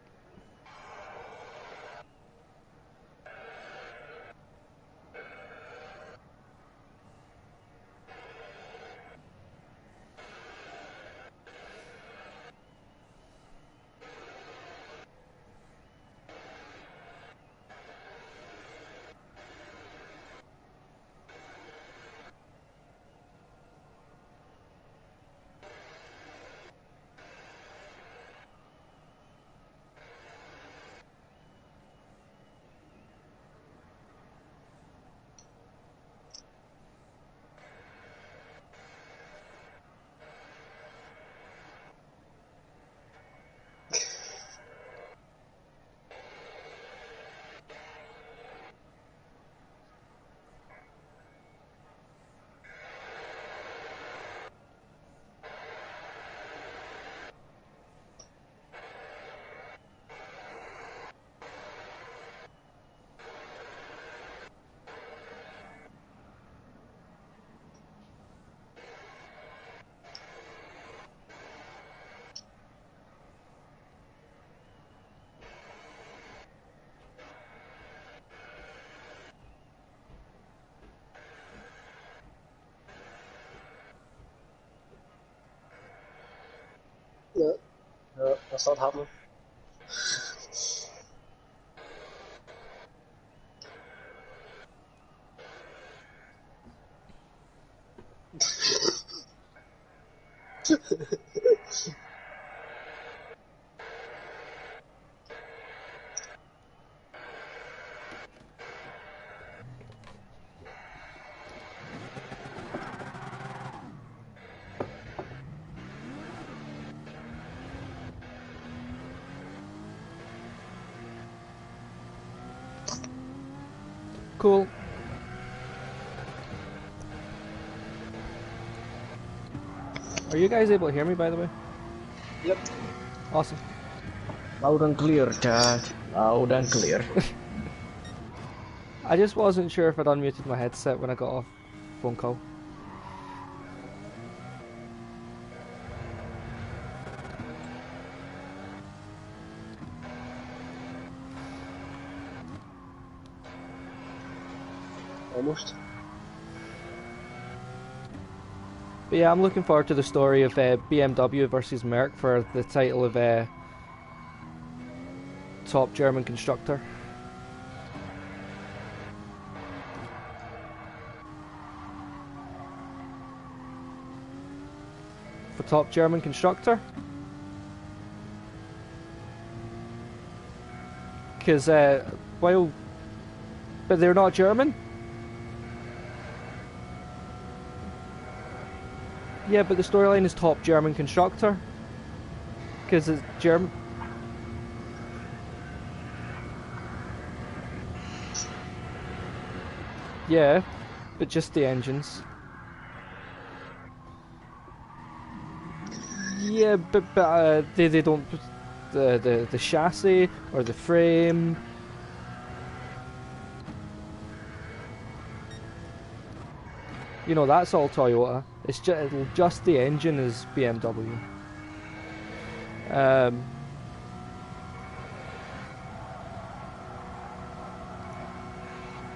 That's not happening. Cool. Are you guys able to hear me, by the way? Yep. Awesome. Loud and clear, Dad. Loud and clear. I just wasn't sure if I'd unmuted my headset when I got off phone call. Almost. But yeah, I'm looking forward to the story of BMW versus Merc for the title of top German constructor. For top German constructor. Because, well, but they're not German. Yeah, but the storyline is top German constructor. Because it's German. Yeah, but just the engines. Yeah, but they don't put the chassis or the frame. You know, that's all Toyota. It's just the engine is BMW.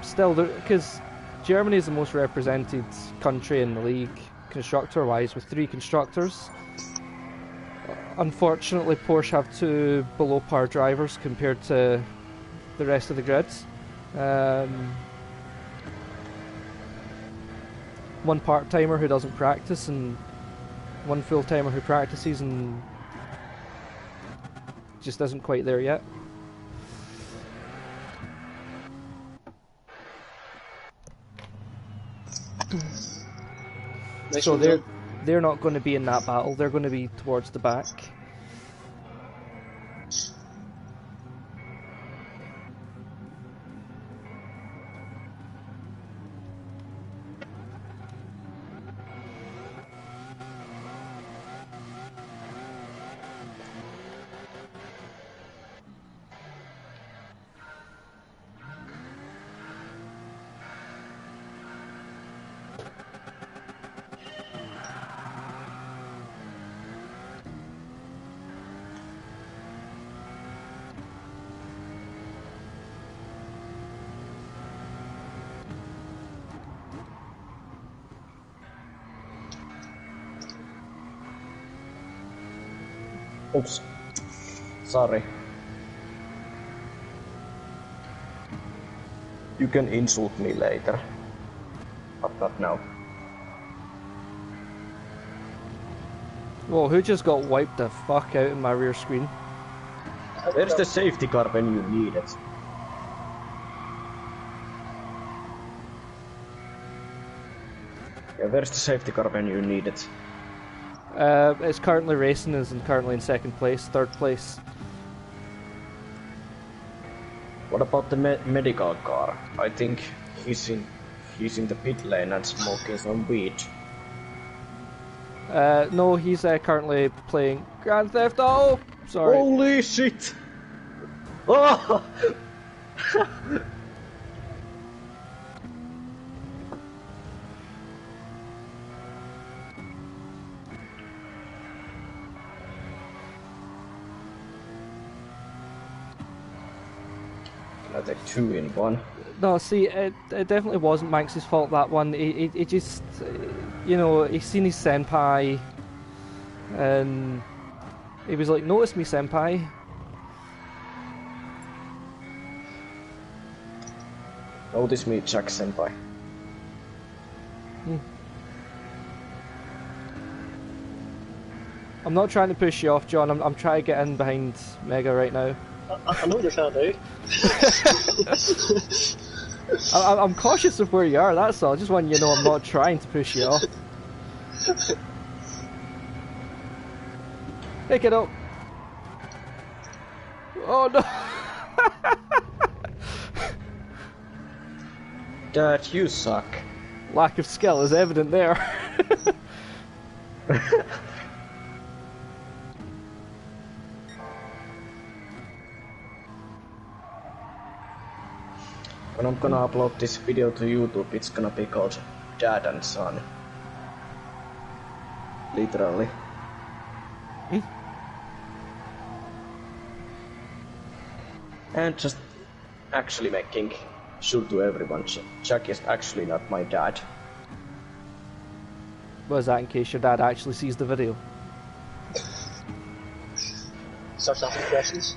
Still, because Germany is the most represented country in the league, constructor-wise, with 3 constructors. Unfortunately, Porsche have 2 below-par drivers compared to the rest of the grids. One part-timer who doesn't practice, and one full-timer who practices and just isn't quite there yet. Nice So one, they're not going to be in that battle. They're going to be towards the back. Oops. Sorry. You can insult me later. But not now. Whoa, who just got wiped the fuck out in my rear screen? Where's the safety car when you need it? Yeah, where's the safety car when you need it? It's currently racing, is currently in 2nd place, 3rd place. What about the medical car? I think he's in the pit lane and smoking some weed. No, he's currently playing Grand Theft Auto. Sorry. Holy shit! Oh! I take 2 in 1. No, see, it definitely wasn't Manx's fault, that one. He just, you know, he's seen his senpai, and He was like, notice me, senpai. Notice me, Jack senpai. I'm not trying to push you off, John. I'm trying to get in behind Mega right now. I know what you're trying to do. I'm cautious of where you are, that's all. I just want you to know I'm not trying to push you off. Pick it up. Oh no! Dad, you suck. Lack of skill is evident there. When I'm gonna upload this video to YouTube, it's gonna be called Dad and Son. Literally. And just actually making sure to everyone, Jack is actually not my dad. Was that in case your dad actually sees the video? Starts asking questions.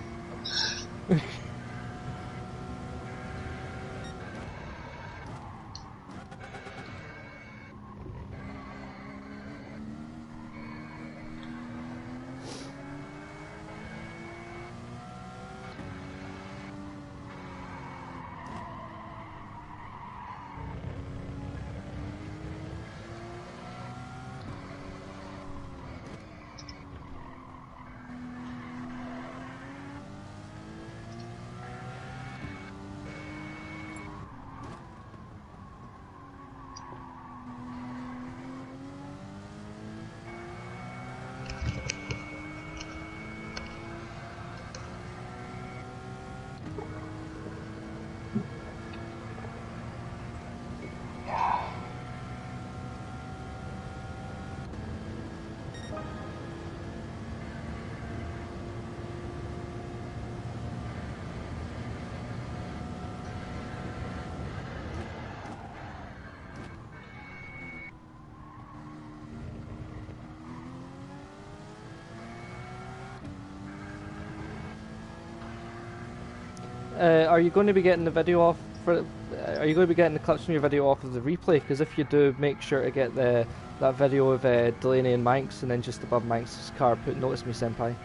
Are you going to be getting the video off? Are you going to be getting the clips from your video off of the replay? Because if you do, make sure to get that video of Delaney and Manx, and then just above Manx's car, put "Notice me, senpai."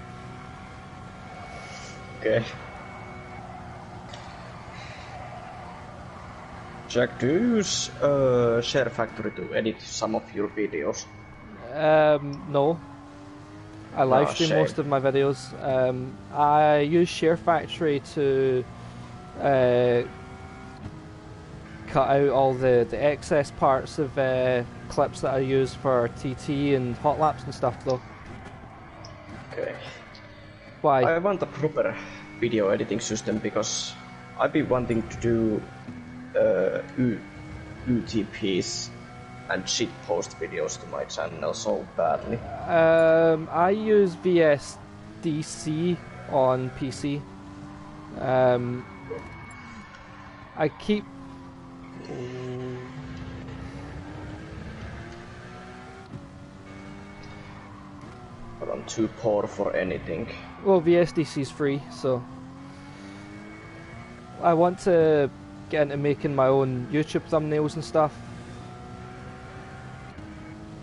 Okay. Jack, do you use Share Factory to edit some of your videos? No. I live stream most of my videos. I use Share Factory to cut out all the excess parts of clips that I use for TT and hot laps and stuff, though. Okay. Why? I want a proper video editing system because I've been wanting to do UTPs and shitpost videos to my channel so badly. I use VSDC on PC. I keep... But I'm too poor for anything. Well, VSDC is free, so... I want to get into making my own YouTube thumbnails and stuff.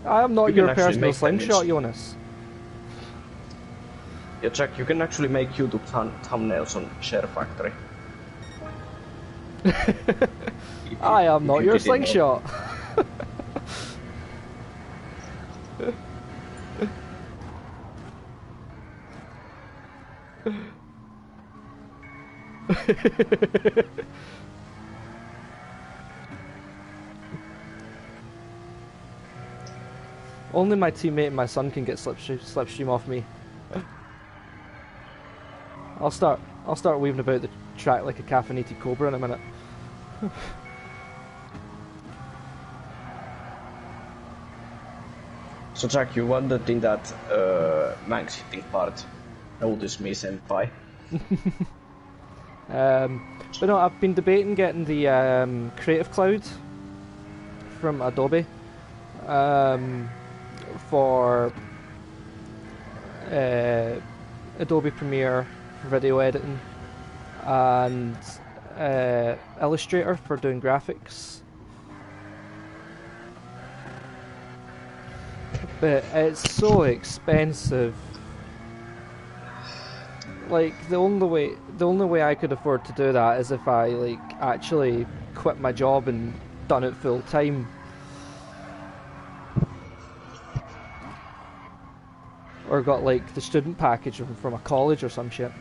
I am not your personal slingshot, Jonas. Yeah, Jack, you can actually make YouTube thumbnails on Share Factory. I am not your slingshot. Only my teammate and my son can get slipstream off me. I'll start weaving about the track like a caffeinated cobra in a minute. So Jack, you wanted in that Manx hitting part, notice me senpai. But no, I've been debating getting the Creative Cloud from Adobe for Adobe Premiere for video editing, and Illustrator for doing graphics. But it's so expensive. Like the only way I could afford to do that is if I like actually quit my job and done it full time. Or got like the student package from a college or some shit.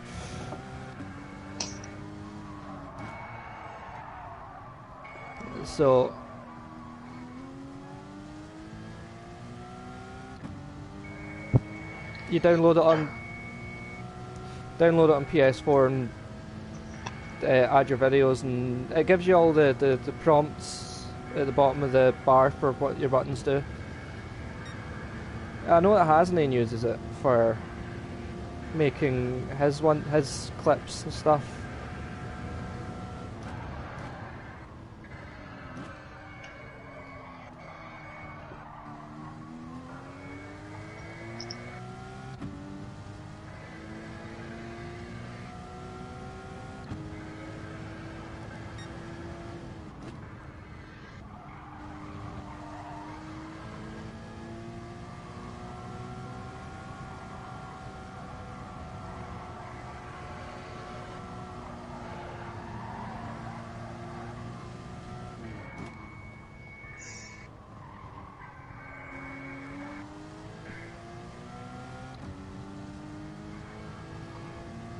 So you download it on PS4 and add your videos, and it gives you all the prompts at the bottom of the bar for what your buttons do. I know that Hasnane uses it for making his clips and stuff.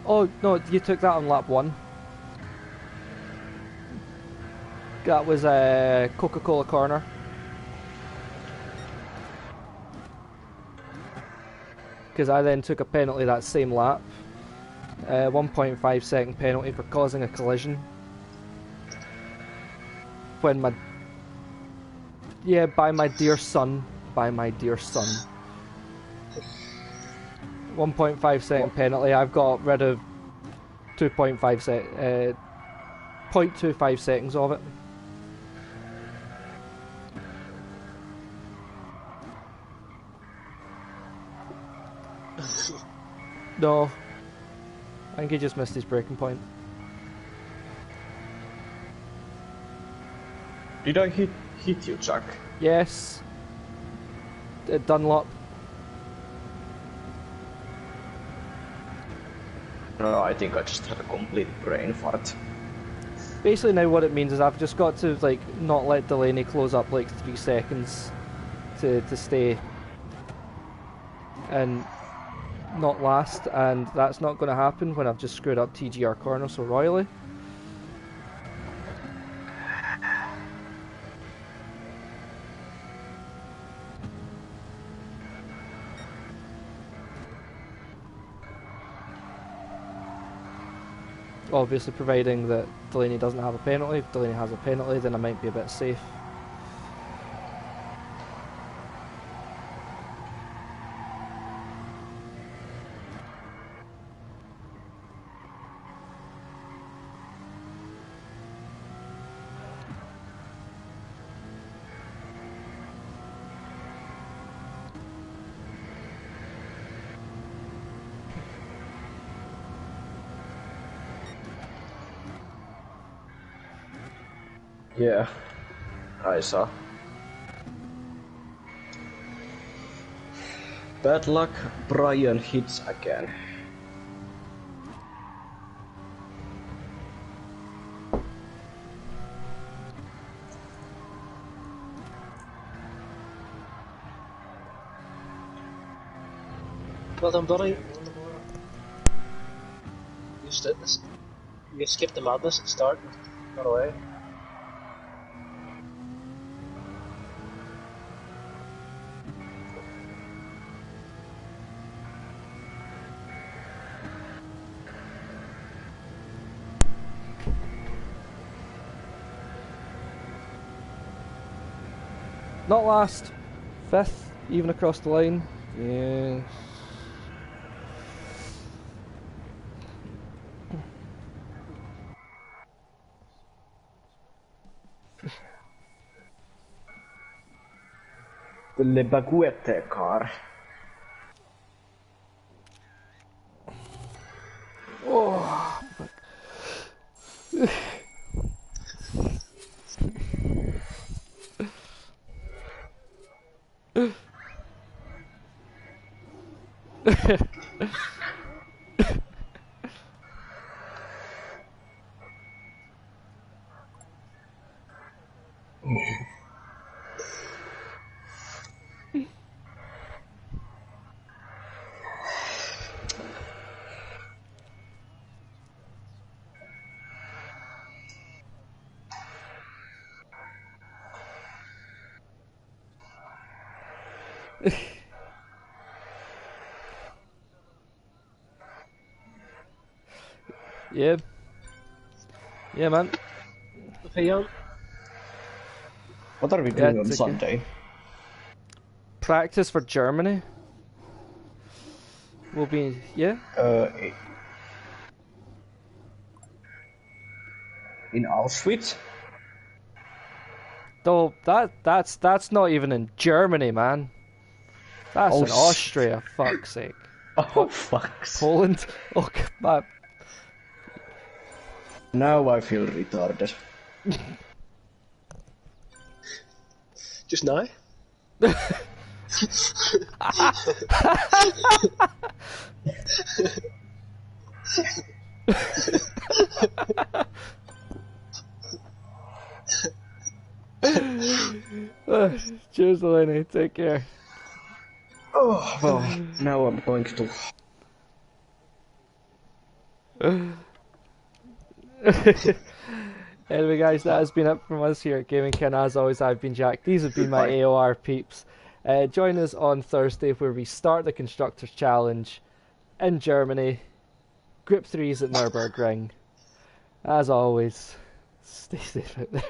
Oh no, you took that on lap 1. That was a Coca-Cola corner. Because I then took a penalty that same lap. 1.5 second penalty for causing a collision. When my... Yeah, by my dear son. By my dear son. 1.5 second penalty. I've got rid of 0.25 seconds of it. No. I think he just missed his braking point. Did I hit you, Jack? Yes. Dunlop. No, I think I just had a complete brain fart. Basically now what it means is I've just got to like not let Delaney close up like 3 seconds to stay and not last, and that's not going to happen when I've just screwed up TGR corner so royally. Obviously providing that Delaney doesn't have a penalty. If Delaney has a penalty, then I might be a bit safe. Yeah, I saw. Bad luck, Brian hits again. Well done, buddy. You skipped the madness at the start and got away. Not last. 5th, even across the line. Yes. The Le Baguette car. Yeah. Yeah, man. Okay, Jan. What are we Yeah, doing on it's okay. Sunday? Practice for Germany. Will be, yeah. In Auschwitz? Though that's not even in Germany, man. That's in Austria. Fuck's sake. Oh, fucks. Poland. Oh, man. Now I feel retarded. Just now? Cheers, Delaney. Take care. Oh, well, now I'm going to... Anyway, guys, that has been it from us here at Gaming Ken. As always, I've been Jack. These have been my Goodbye. AOR peeps. Join us on Thursday where we start the Constructors Challenge in Germany. Grip 3s at Nürburgring. As always, stay safe out there.